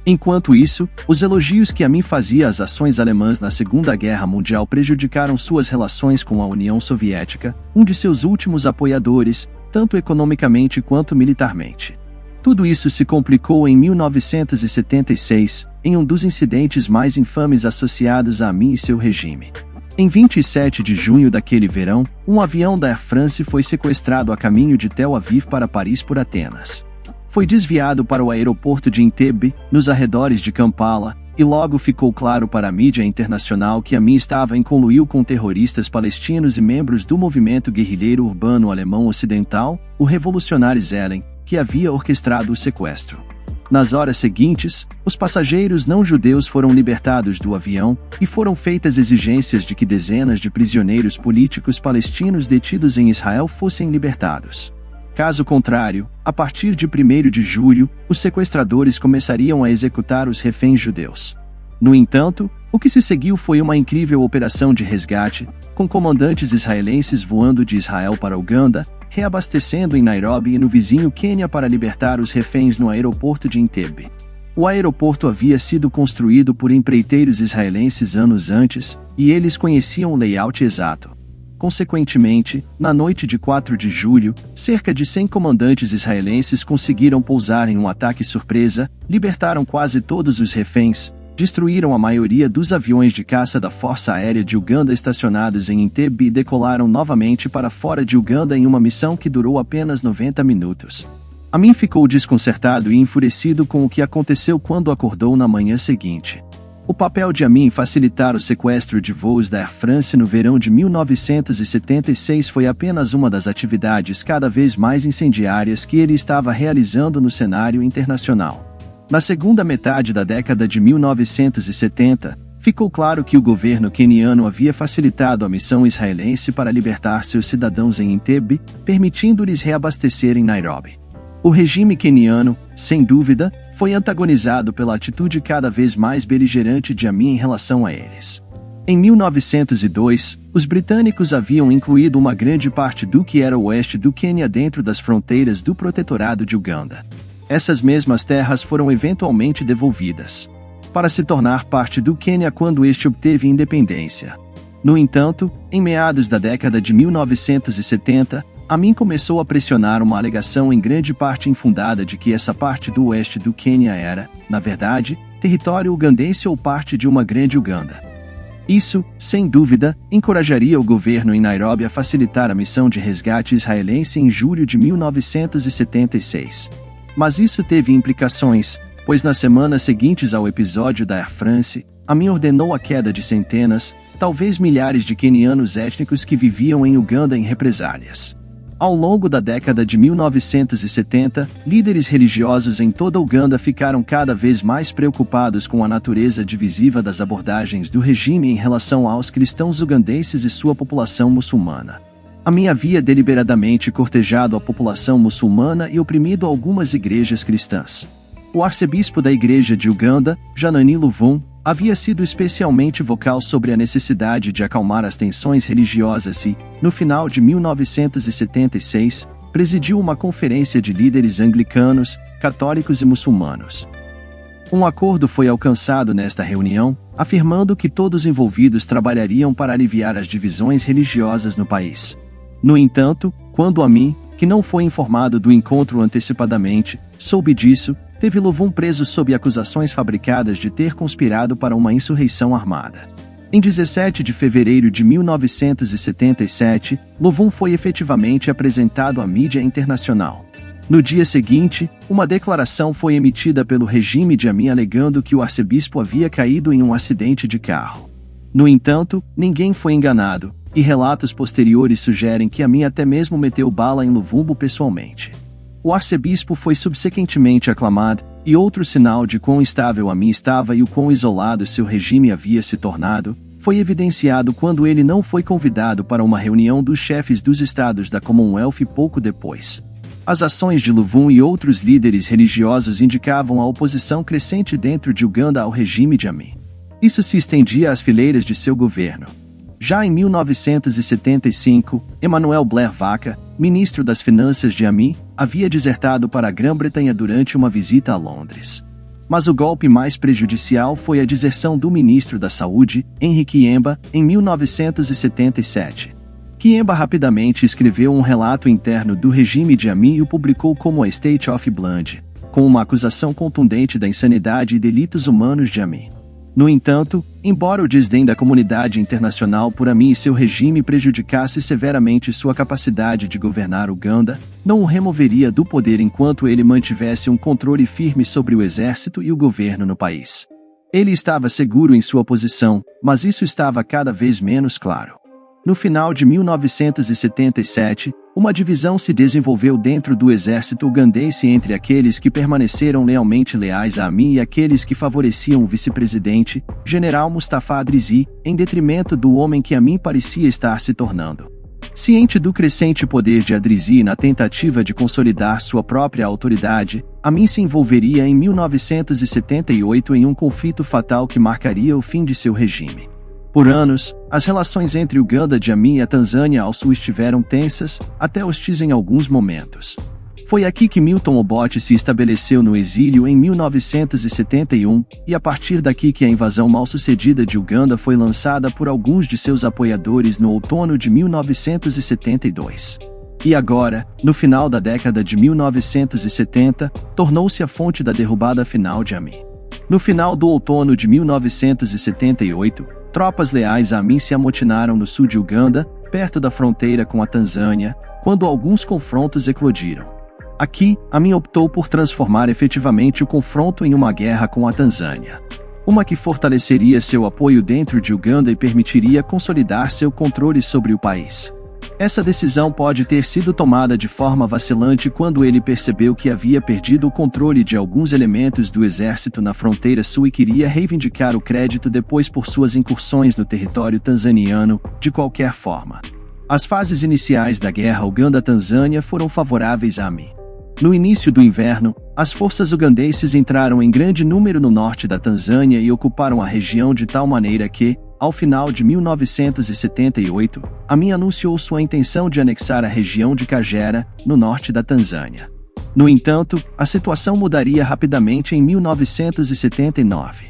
Speaker 3: Enquanto isso, os elogios que Amin fazia às ações alemãs na Segunda Guerra Mundial prejudicaram suas relações com a União Soviética, um de seus últimos apoiadores, tanto economicamente quanto militarmente. Tudo isso se complicou em 1976, em um dos incidentes mais infames associados a Amin e seu regime. Em 27 de junho daquele verão, um avião da Air France foi sequestrado a caminho de Tel Aviv para Paris por Atenas. Foi desviado para o aeroporto de Entebbe, nos arredores de Kampala, e logo ficou claro para a mídia internacional que Amin estava em conluio com terroristas palestinos e membros do movimento guerrilheiro urbano alemão ocidental, o Revolutionäre Zelen, que havia orquestrado o sequestro. Nas horas seguintes, os passageiros não-judeus foram libertados do avião, e foram feitas exigências de que dezenas de prisioneiros políticos palestinos detidos em Israel fossem libertados. Caso contrário, a partir de 1º de julho, os sequestradores começariam a executar os reféns judeus. No entanto, o que se seguiu foi uma incrível operação de resgate, com comandantes israelenses voando de Israel para Uganda, reabastecendo em Nairobi e no vizinho Quênia para libertar os reféns no aeroporto de Entebbe. O aeroporto havia sido construído por empreiteiros israelenses anos antes, e eles conheciam o layout exato. Consequentemente, na noite de 4 de julho, cerca de 100 comandantes israelenses conseguiram pousar em um ataque surpresa, libertaram quase todos os reféns, destruíram a maioria dos aviões de caça da Força Aérea de Uganda estacionados em Entebbe e decolaram novamente para fora de Uganda em uma missão que durou apenas 90 minutos. Amin ficou desconcertado e enfurecido com o que aconteceu quando acordou na manhã seguinte. O papel de Amin em facilitar o sequestro de voos da Air France no verão de 1976 foi apenas uma das atividades cada vez mais incendiárias que ele estava realizando no cenário internacional. Na segunda metade da década de 1970, ficou claro que o governo queniano havia facilitado a missão israelense para libertar seus cidadãos em Entebbe, permitindo-lhes reabastecer em Nairobi. O regime queniano, sem dúvida, foi antagonizado pela atitude cada vez mais beligerante de Amin em relação a eles. Em 1902, os britânicos haviam incluído uma grande parte do que era o oeste do Quênia dentro das fronteiras do Protetorado de Uganda. Essas mesmas terras foram eventualmente devolvidas, para se tornar parte do Quênia quando este obteve independência. No entanto, em meados da década de 1970, Amin começou a pressionar uma alegação em grande parte infundada de que essa parte do oeste do Quênia era, na verdade, território ugandense ou parte de uma grande Uganda. Isso, sem dúvida, encorajaria o governo em Nairobi a facilitar a missão de resgate israelense em julho de 1976. Mas isso teve implicações, pois nas semanas seguintes ao episódio da Air France, Amin ordenou a queda de centenas, talvez milhares de quenianos étnicos que viviam em Uganda em represálias. Ao longo da década de 1970, líderes religiosos em toda Uganda ficaram cada vez mais preocupados com a natureza divisiva das abordagens do regime em relação aos cristãos ugandenses e sua população muçulmana. Amin havia deliberadamente cortejado a população muçulmana e oprimido algumas igrejas cristãs. O arcebispo da Igreja de Uganda, Janani Luvum, havia sido especialmente vocal sobre a necessidade de acalmar as tensões religiosas e, no final de 1976, presidiu uma conferência de líderes anglicanos, católicos e muçulmanos. Um acordo foi alcançado nesta reunião, afirmando que todos envolvidos trabalhariam para aliviar as divisões religiosas no país. No entanto, quando Amin, que não foi informado do encontro antecipadamente, soube disso, teve Luvum preso sob acusações fabricadas de ter conspirado para uma insurreição armada. Em 17 de fevereiro de 1977, Luvum foi efetivamente apresentado à mídia internacional. No dia seguinte, uma declaração foi emitida pelo regime de Amin alegando que o arcebispo havia caído em um acidente de carro. No entanto, ninguém foi enganado, e relatos posteriores sugerem que Amin até mesmo meteu bala em Luvumbo pessoalmente. O arcebispo foi subsequentemente aclamado, e outro sinal de quão instável Amin estava e o quão isolado seu regime havia se tornado, foi evidenciado quando ele não foi convidado para uma reunião dos chefes dos estados da Commonwealth pouco depois. As ações de Luvum e outros líderes religiosos indicavam a oposição crescente dentro de Uganda ao regime de Amin. Isso se estendia às fileiras de seu governo. Já em 1975, Emmanuel Blair Vaca, ministro das Finanças de Amin, havia desertado para a Grã-Bretanha durante uma visita a Londres. Mas o golpe mais prejudicial foi a deserção do ministro da Saúde, Henry Kiemba, em 1977. Kiemba rapidamente escreveu um relato interno do regime de Amin e o publicou como a State of Blood, com uma acusação contundente da insanidade e delitos humanos de Amin. No entanto, embora o desdém da comunidade internacional por Amin e seu regime prejudicasse severamente sua capacidade de governar Uganda, não o removeria do poder enquanto ele mantivesse um controle firme sobre o exército e o governo no país. Ele estava seguro em sua posição, mas isso estava cada vez menos claro. No final de 1977, uma divisão se desenvolveu dentro do exército ugandense entre aqueles que permaneceram lealmente leais a Amin e aqueles que favoreciam o vice-presidente, General Mustafa Adrizi, em detrimento do homem que Amin parecia estar se tornando. Ciente do crescente poder de Adrizi na tentativa de consolidar sua própria autoridade, Amin se envolveria em 1978 em um conflito fatal que marcaria o fim de seu regime. Por anos, as relações entre Uganda de Amin e a Tanzânia ao sul estiveram tensas, até hostis em alguns momentos. Foi aqui que Milton Obote se estabeleceu no exílio em 1971, e a partir daqui que a invasão mal-sucedida de Uganda foi lançada por alguns de seus apoiadores no outono de 1972. E agora, no final da década de 1970, tornou-se a fonte da derrubada final de Amin. No final do outono de 1978, tropas leais a Amin se amotinaram no sul de Uganda, perto da fronteira com a Tanzânia, quando alguns confrontos eclodiram. Aqui, Amin optou por transformar efetivamente o confronto em uma guerra com a Tanzânia. Uma que fortaleceria seu apoio dentro de Uganda e permitiria consolidar seu controle sobre o país. Essa decisão pode ter sido tomada de forma vacilante quando ele percebeu que havia perdido o controle de alguns elementos do exército na fronteira sul e queria reivindicar o crédito depois por suas incursões no território tanzaniano, de qualquer forma. As fases iniciais da guerra Uganda-Tanzânia foram favoráveis a Amin. No início do inverno, as forças ugandenses entraram em grande número no norte da Tanzânia e ocuparam a região de tal maneira que, ao final de 1978, Amin anunciou sua intenção de anexar a região de Kagera, no norte da Tanzânia. No entanto, a situação mudaria rapidamente em 1979.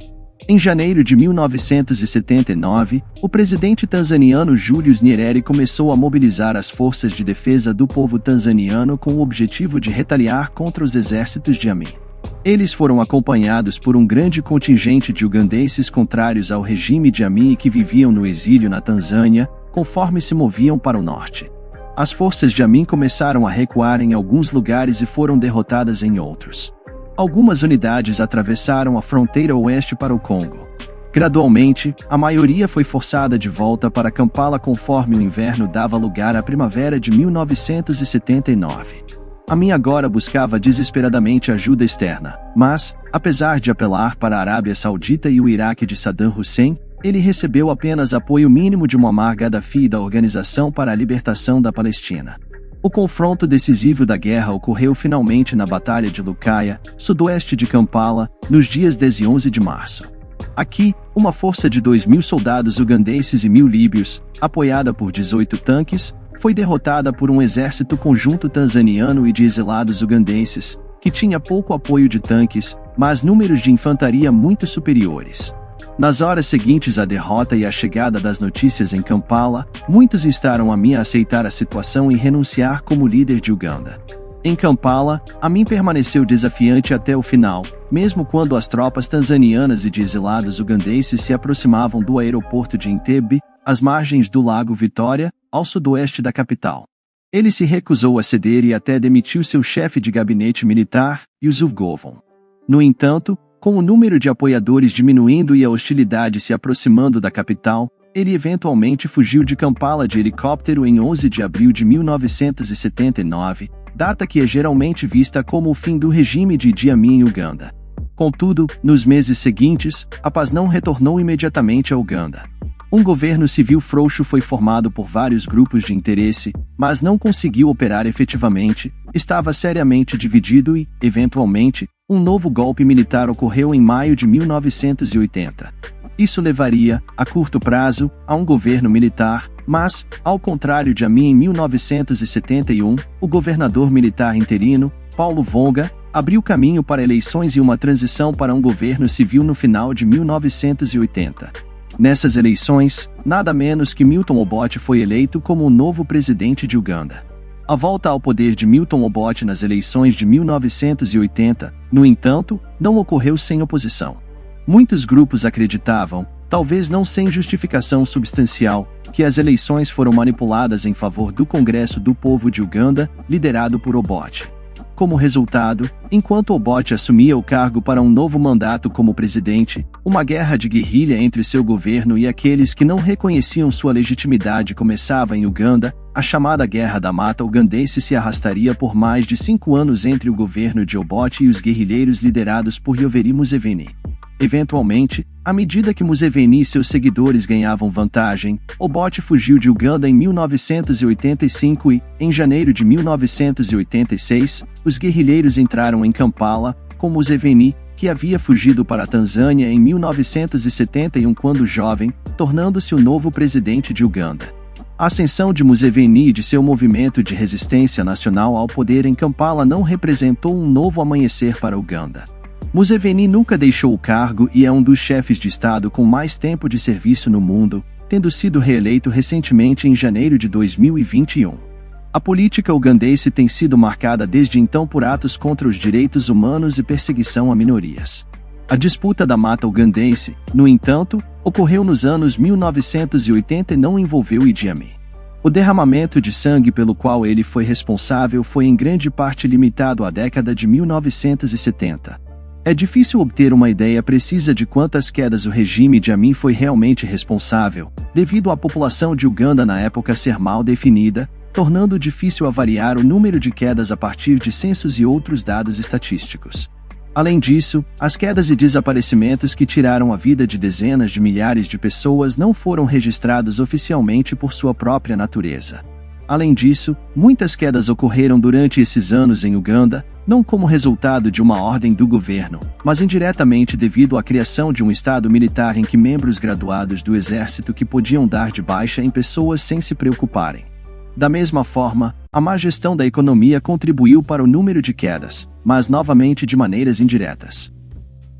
Speaker 3: Em janeiro de 1979, o presidente tanzaniano Julius Nyerere começou a mobilizar as forças de defesa do povo tanzaniano com o objetivo de retaliar contra os exércitos de Amin. Eles foram acompanhados por um grande contingente de ugandenses contrários ao regime de Amin e que viviam no exílio na Tanzânia, conforme se moviam para o norte. As forças de Amin começaram a recuar em alguns lugares e foram derrotadas em outros. Algumas unidades atravessaram a fronteira oeste para o Congo. Gradualmente, a maioria foi forçada de volta para Kampala conforme o inverno dava lugar à primavera de 1979. Amin agora buscava desesperadamente ajuda externa, mas, apesar de apelar para a Arábia Saudita e o Iraque de Saddam Hussein, ele recebeu apenas apoio mínimo de Muammar Gaddafi e da Organização para a Libertação da Palestina. O confronto decisivo da guerra ocorreu finalmente na Batalha de Lukaya, sudoeste de Kampala, nos dias 10 e 11 de março. Aqui, uma força de 2.000 soldados ugandeses e 1.000 líbios, apoiada por 18 tanques, foi derrotada por um exército conjunto tanzaniano e de exilados ugandeses, que tinha pouco apoio de tanques, mas números de infantaria muito superiores. Nas horas seguintes à derrota e à chegada das notícias em Kampala, muitos instaram Amin a aceitar a situação e renunciar como líder de Uganda. Em Kampala, Amin permaneceu desafiante até o final, mesmo quando as tropas tanzanianas e de exilados ugandeses se aproximavam do aeroporto de Entebbe, às margens do Lago Vitória, ao sudoeste da capital. Ele se recusou a ceder e até demitiu seu chefe de gabinete militar, Yusuf Govon. No entanto, com o número de apoiadores diminuindo e a hostilidade se aproximando da capital, ele eventualmente fugiu de Kampala de helicóptero em 11 de abril de 1979, data que é geralmente vista como o fim do regime de Idi Amin em Uganda. Contudo, nos meses seguintes, a paz não retornou imediatamente a Uganda. Um governo civil frouxo foi formado por vários grupos de interesse, mas não conseguiu operar efetivamente, estava seriamente dividido e, eventualmente, um novo golpe militar ocorreu em maio de 1980. Isso levaria, a curto prazo, a um governo militar, mas, ao contrário de Amin em 1971, o governador militar interino, Paulo Vonga, abriu caminho para eleições e uma transição para um governo civil no final de 1980. Nessas eleições, nada menos que Milton Obote foi eleito como o novo presidente de Uganda. A volta ao poder de Milton Obote nas eleições de 1980, no entanto, não ocorreu sem oposição. Muitos grupos acreditavam, talvez não sem justificação substancial, que as eleições foram manipuladas em favor do Congresso do Povo de Uganda, liderado por Obote. Como resultado, enquanto Obote assumia o cargo para um novo mandato como presidente, uma guerra de guerrilha entre seu governo e aqueles que não reconheciam sua legitimidade começava em Uganda. A chamada Guerra da Mata Ugandense se arrastaria por mais de 5 anos entre o governo de Obote e os guerrilheiros liderados por Yoweri Museveni. Eventualmente, à medida que Museveni e seus seguidores ganhavam vantagem, Obote fugiu de Uganda em 1985 e, em janeiro de 1986, os guerrilheiros entraram em Kampala, com Museveni, que havia fugido para a Tanzânia em 1971 quando jovem, tornando-se o novo presidente de Uganda. A ascensão de Museveni e de seu movimento de resistência nacional ao poder em Kampala não representou um novo amanhecer para Uganda. Museveni nunca deixou o cargo e é um dos chefes de Estado com mais tempo de serviço no mundo, tendo sido reeleito recentemente em janeiro de 2021. A política ugandense tem sido marcada desde então por atos contra os direitos humanos e perseguição a minorias. A disputa da mata ugandense, no entanto, ocorreu nos anos 1980 e não envolveu Idi Amin. O derramamento de sangue pelo qual ele foi responsável foi em grande parte limitado à década de 1970. É difícil obter uma ideia precisa de quantas quedas o regime de Amin foi realmente responsável, devido à população de Uganda na época ser mal definida, tornando difícil avaliar o número de quedas a partir de censos e outros dados estatísticos. Além disso, as quedas e desaparecimentos que tiraram a vida de dezenas de milhares de pessoas não foram registrados oficialmente por sua própria natureza. Além disso, muitas quedas ocorreram durante esses anos em Uganda, não como resultado de uma ordem do governo, mas indiretamente devido à criação de um estado militar em que membros graduados do exército que podiam dar de baixa em pessoas sem se preocuparem. Da mesma forma, a má gestão da economia contribuiu para o número de quedas, mas novamente de maneiras indiretas.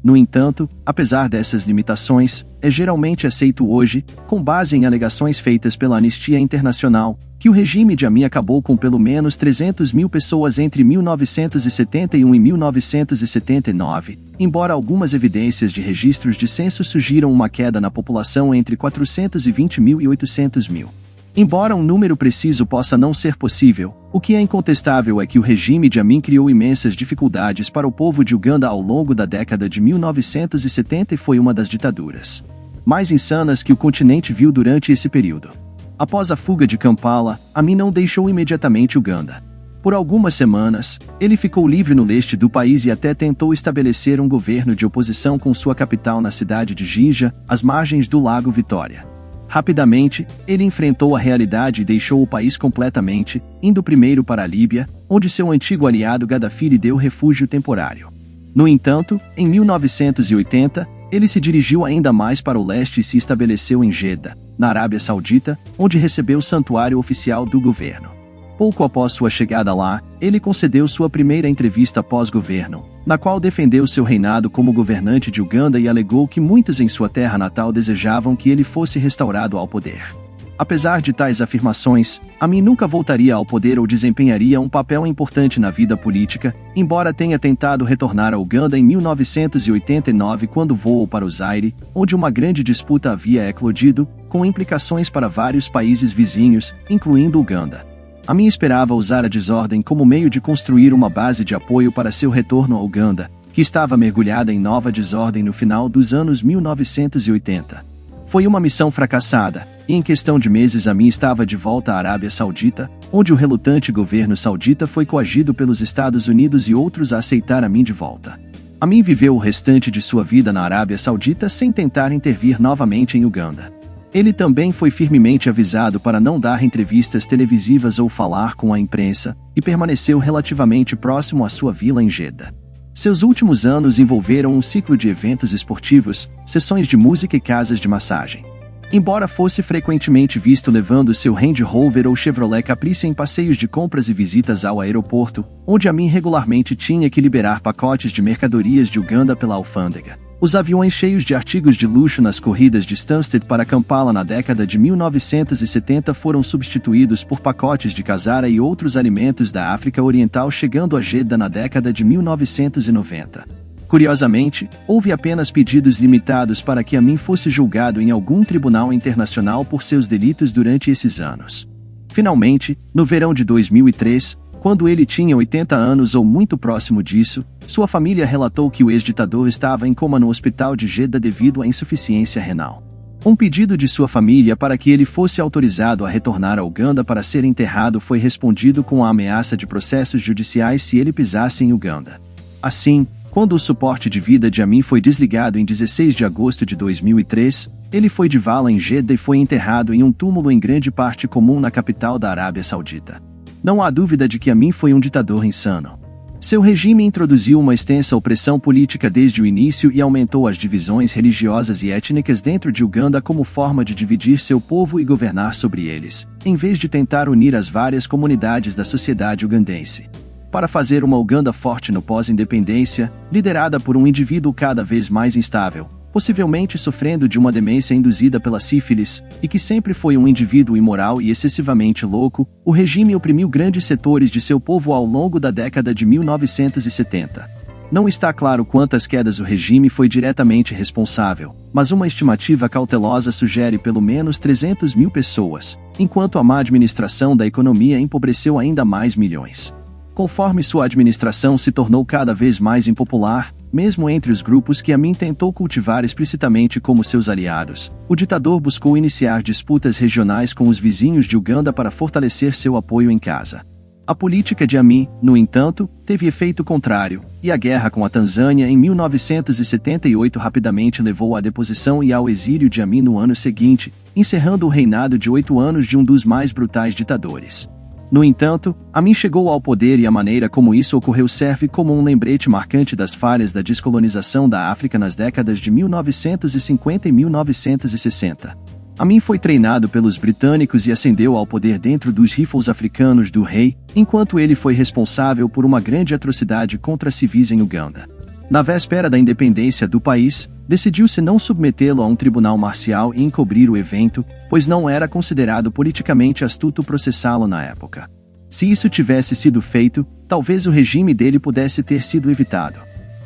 Speaker 3: No entanto, apesar dessas limitações, é geralmente aceito hoje, com base em alegações feitas pela Anistia Internacional, que o regime de Amin acabou com pelo menos 300 mil pessoas entre 1971 e 1979, embora algumas evidências de registros de censo sugiram uma queda na população entre 420 mil e 800 mil. Embora um número preciso possa não ser possível, o que é incontestável é que o regime de Amin criou imensas dificuldades para o povo de Uganda ao longo da década de 1970 e foi uma das ditaduras mais insanas que o continente viu durante esse período. Após a fuga de Kampala, Amin não deixou imediatamente Uganda. Por algumas semanas, ele ficou livre no leste do país e até tentou estabelecer um governo de oposição com sua capital na cidade de Jinja, às margens do Lago Vitória. Rapidamente, ele enfrentou a realidade e deixou o país completamente, indo primeiro para a Líbia, onde seu antigo aliado Gaddafi lhe deu refúgio temporário. No entanto, em 1980, ele se dirigiu ainda mais para o leste e se estabeleceu em Jeddah, na Arábia Saudita, onde recebeu o santuário oficial do governo. Pouco após sua chegada lá, ele concedeu sua primeira entrevista pós-governo, na qual defendeu seu reinado como governante de Uganda e alegou que muitos em sua terra natal desejavam que ele fosse restaurado ao poder. Apesar de tais afirmações, Amin nunca voltaria ao poder ou desempenharia um papel importante na vida política, embora tenha tentado retornar a Uganda em 1989 quando voou para o Zaire, onde uma grande disputa havia eclodido, com implicações para vários países vizinhos, incluindo Uganda. Amin esperava usar a desordem como meio de construir uma base de apoio para seu retorno a Uganda, que estava mergulhada em nova desordem no final dos anos 1980. Foi uma missão fracassada, e em questão de meses Amin estava de volta à Arábia Saudita, onde o relutante governo saudita foi coagido pelos Estados Unidos e outros a aceitar Amin de volta. Amin viveu o restante de sua vida na Arábia Saudita sem tentar intervir novamente em Uganda. Ele também foi firmemente avisado para não dar entrevistas televisivas ou falar com a imprensa, e permaneceu relativamente próximo à sua vila em Jeddah. Seus últimos anos envolveram um ciclo de eventos esportivos, sessões de música e casas de massagem. Embora fosse frequentemente visto levando seu Range Rover ou Chevrolet Caprice em passeios de compras e visitas ao aeroporto, onde Amin regularmente tinha que liberar pacotes de mercadorias de Uganda pela alfândega. Os aviões cheios de artigos de luxo nas corridas de Stansted para Kampala na década de 1970 foram substituídos por pacotes de casara e outros alimentos da África Oriental chegando a Jeddah na década de 1990. Curiosamente, houve apenas pedidos limitados para que Amin fosse julgado em algum tribunal internacional por seus delitos durante esses anos. Finalmente, no verão de 2003, quando ele tinha 80 anos ou muito próximo disso, sua família relatou que o ex-ditador estava em coma no hospital de Jeddah devido à insuficiência renal. Um pedido de sua família para que ele fosse autorizado a retornar a Uganda para ser enterrado foi respondido com a ameaça de processos judiciais se ele pisasse em Uganda. Assim, quando o suporte de vida de Amin foi desligado em 16 de agosto de 2003, ele foi de vala em Jeddah e foi enterrado em um túmulo em grande parte comum na capital da Arábia Saudita. Não há dúvida de que Amin foi um ditador insano. Seu regime introduziu uma extensa opressão política desde o início e aumentou as divisões religiosas e étnicas dentro de Uganda como forma de dividir seu povo e governar sobre eles, em vez de tentar unir as várias comunidades da sociedade ugandense. Para fazer uma Uganda forte no pós-independência, liderada por um indivíduo cada vez mais instável, possivelmente sofrendo de uma demência induzida pela sífilis, e que sempre foi um indivíduo imoral e excessivamente louco, o regime oprimiu grandes setores de seu povo ao longo da década de 1970. Não está claro quantas quedas o regime foi diretamente responsável, mas uma estimativa cautelosa sugere pelo menos 300 mil pessoas, enquanto a má administração da economia empobreceu ainda mais milhões. Conforme sua administração se tornou cada vez mais impopular, mesmo entre os grupos que Amin tentou cultivar explicitamente como seus aliados, o ditador buscou iniciar disputas regionais com os vizinhos de Uganda para fortalecer seu apoio em casa. A política de Amin, no entanto, teve efeito contrário, e a guerra com a Tanzânia em 1978 rapidamente levou à deposição e ao exílio de Amin no ano seguinte, encerrando o reinado de 8 anos de um dos mais brutais ditadores. No entanto, Amin chegou ao poder e a maneira como isso ocorreu serve como um lembrete marcante das falhas da descolonização da África nas décadas de 1950 e 1960. Amin foi treinado pelos britânicos e ascendeu ao poder dentro dos rifles africanos do rei, enquanto ele foi responsável por uma grande atrocidade contra civis em Uganda. Na véspera da independência do país, decidiu-se não submetê-lo a um tribunal marcial e encobrir o evento, pois não era considerado politicamente astuto processá-lo na época. Se isso tivesse sido feito, talvez o regime dele pudesse ter sido evitado.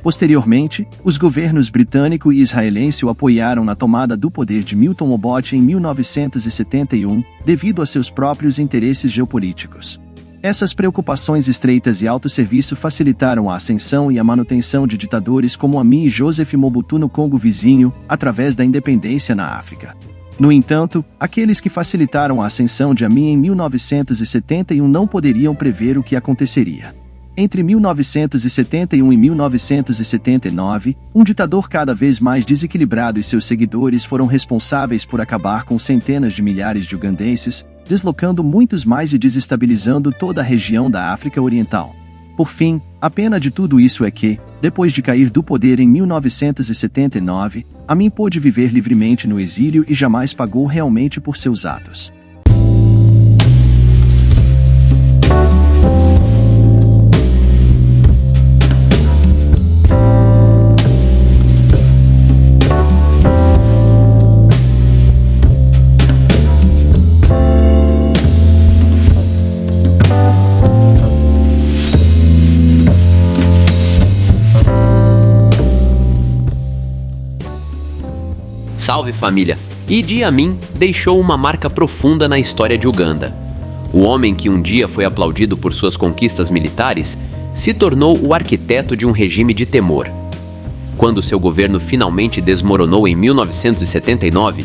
Speaker 3: Posteriormente, os governos britânico e israelense o apoiaram na tomada do poder de Milton Obote em 1971, devido a seus próprios interesses geopolíticos. Essas preocupações estreitas e alto serviço facilitaram a ascensão e a manutenção de ditadores como Amin e Joseph Mobutu no Congo vizinho, através da independência na África. No entanto, aqueles que facilitaram a ascensão de Amin em 1971 não poderiam prever o que aconteceria. Entre 1971 e 1979, um ditador cada vez mais desequilibrado e seus seguidores foram responsáveis por acabar com centenas de milhares de ugandenses, deslocando muitos mais e desestabilizando toda a região da África Oriental. Por fim, a pena de tudo isso é que, depois de cair do poder em 1979, Amin pôde viver livremente no exílio e jamais pagou realmente por seus atos.
Speaker 1: Salve família! Idi Amin deixou uma marca profunda na história de Uganda. O homem que um dia foi aplaudido por suas conquistas militares se tornou o arquiteto de um regime de temor. Quando seu governo finalmente desmoronou em 1979,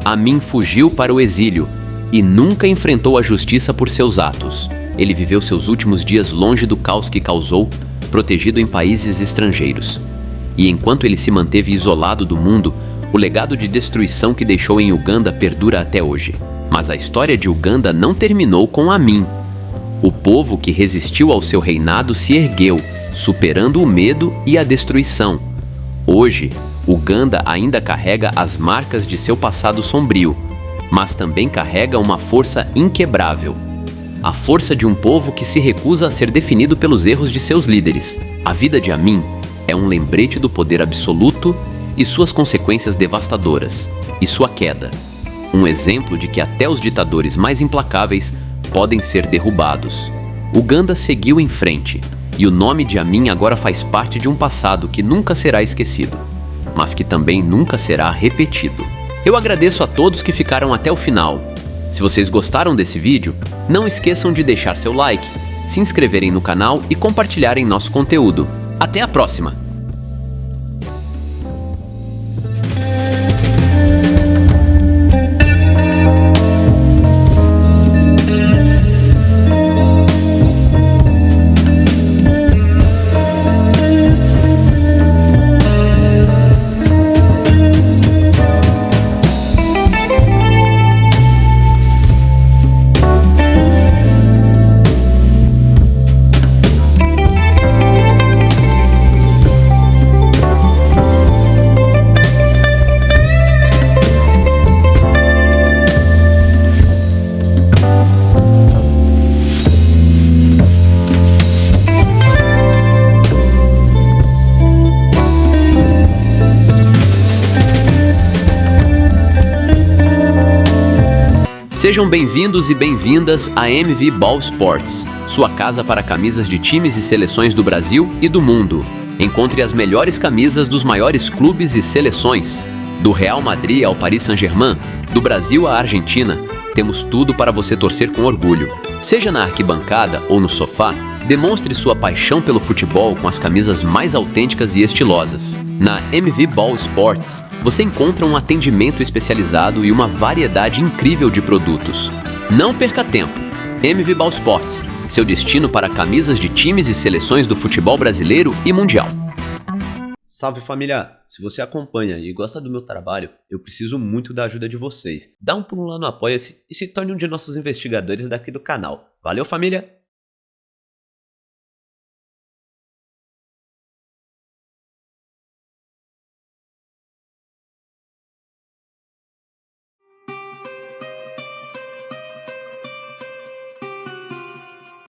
Speaker 1: Amin fugiu para o exílio e nunca enfrentou a justiça por seus atos. Ele viveu seus últimos dias longe do caos que causou, protegido em países estrangeiros. E enquanto ele se manteve isolado do mundo, o legado de destruição que deixou em Uganda perdura até hoje. Mas a história de Uganda não terminou com Amin. O povo que resistiu ao seu reinado se ergueu, superando o medo e a destruição. Hoje, Uganda ainda carrega as marcas de seu passado sombrio, mas também carrega uma força inquebrável. A força de um povo que se recusa a ser definido pelos erros de seus líderes. A vida de Amin é um lembrete do poder absoluto e suas consequências devastadoras, e sua queda. Um exemplo de que até os ditadores mais implacáveis podem ser derrubados. Uganda seguiu em frente, e o nome de Amin agora faz parte de um passado que nunca será esquecido, mas que também nunca será repetido. Eu agradeço a todos que ficaram até o final. Se vocês gostaram desse vídeo, não esqueçam de deixar seu like, se inscreverem no canal e compartilharem nosso conteúdo. Até a próxima! Sejam bem-vindos e bem-vindas à MV Ball Sports, sua casa para camisas de times e seleções do Brasil e do mundo. Encontre as melhores camisas dos maiores clubes e seleções. Do Real Madrid ao Paris Saint-Germain, do Brasil à Argentina, temos tudo para você torcer com orgulho. Seja na arquibancada ou no sofá, demonstre sua paixão pelo futebol com as camisas mais autênticas e estilosas. Na MV Ball Sports, você encontra um atendimento especializado e uma variedade incrível de produtos. Não perca tempo! MV Ball Sports, seu destino para camisas de times e seleções do futebol brasileiro e mundial.
Speaker 4: Salve família! Se você acompanha e gosta do meu trabalho, eu preciso muito da ajuda de vocês. Dá um pulo lá no Apoia-se e se torne um de nossos investigadores daqui do canal. Valeu família!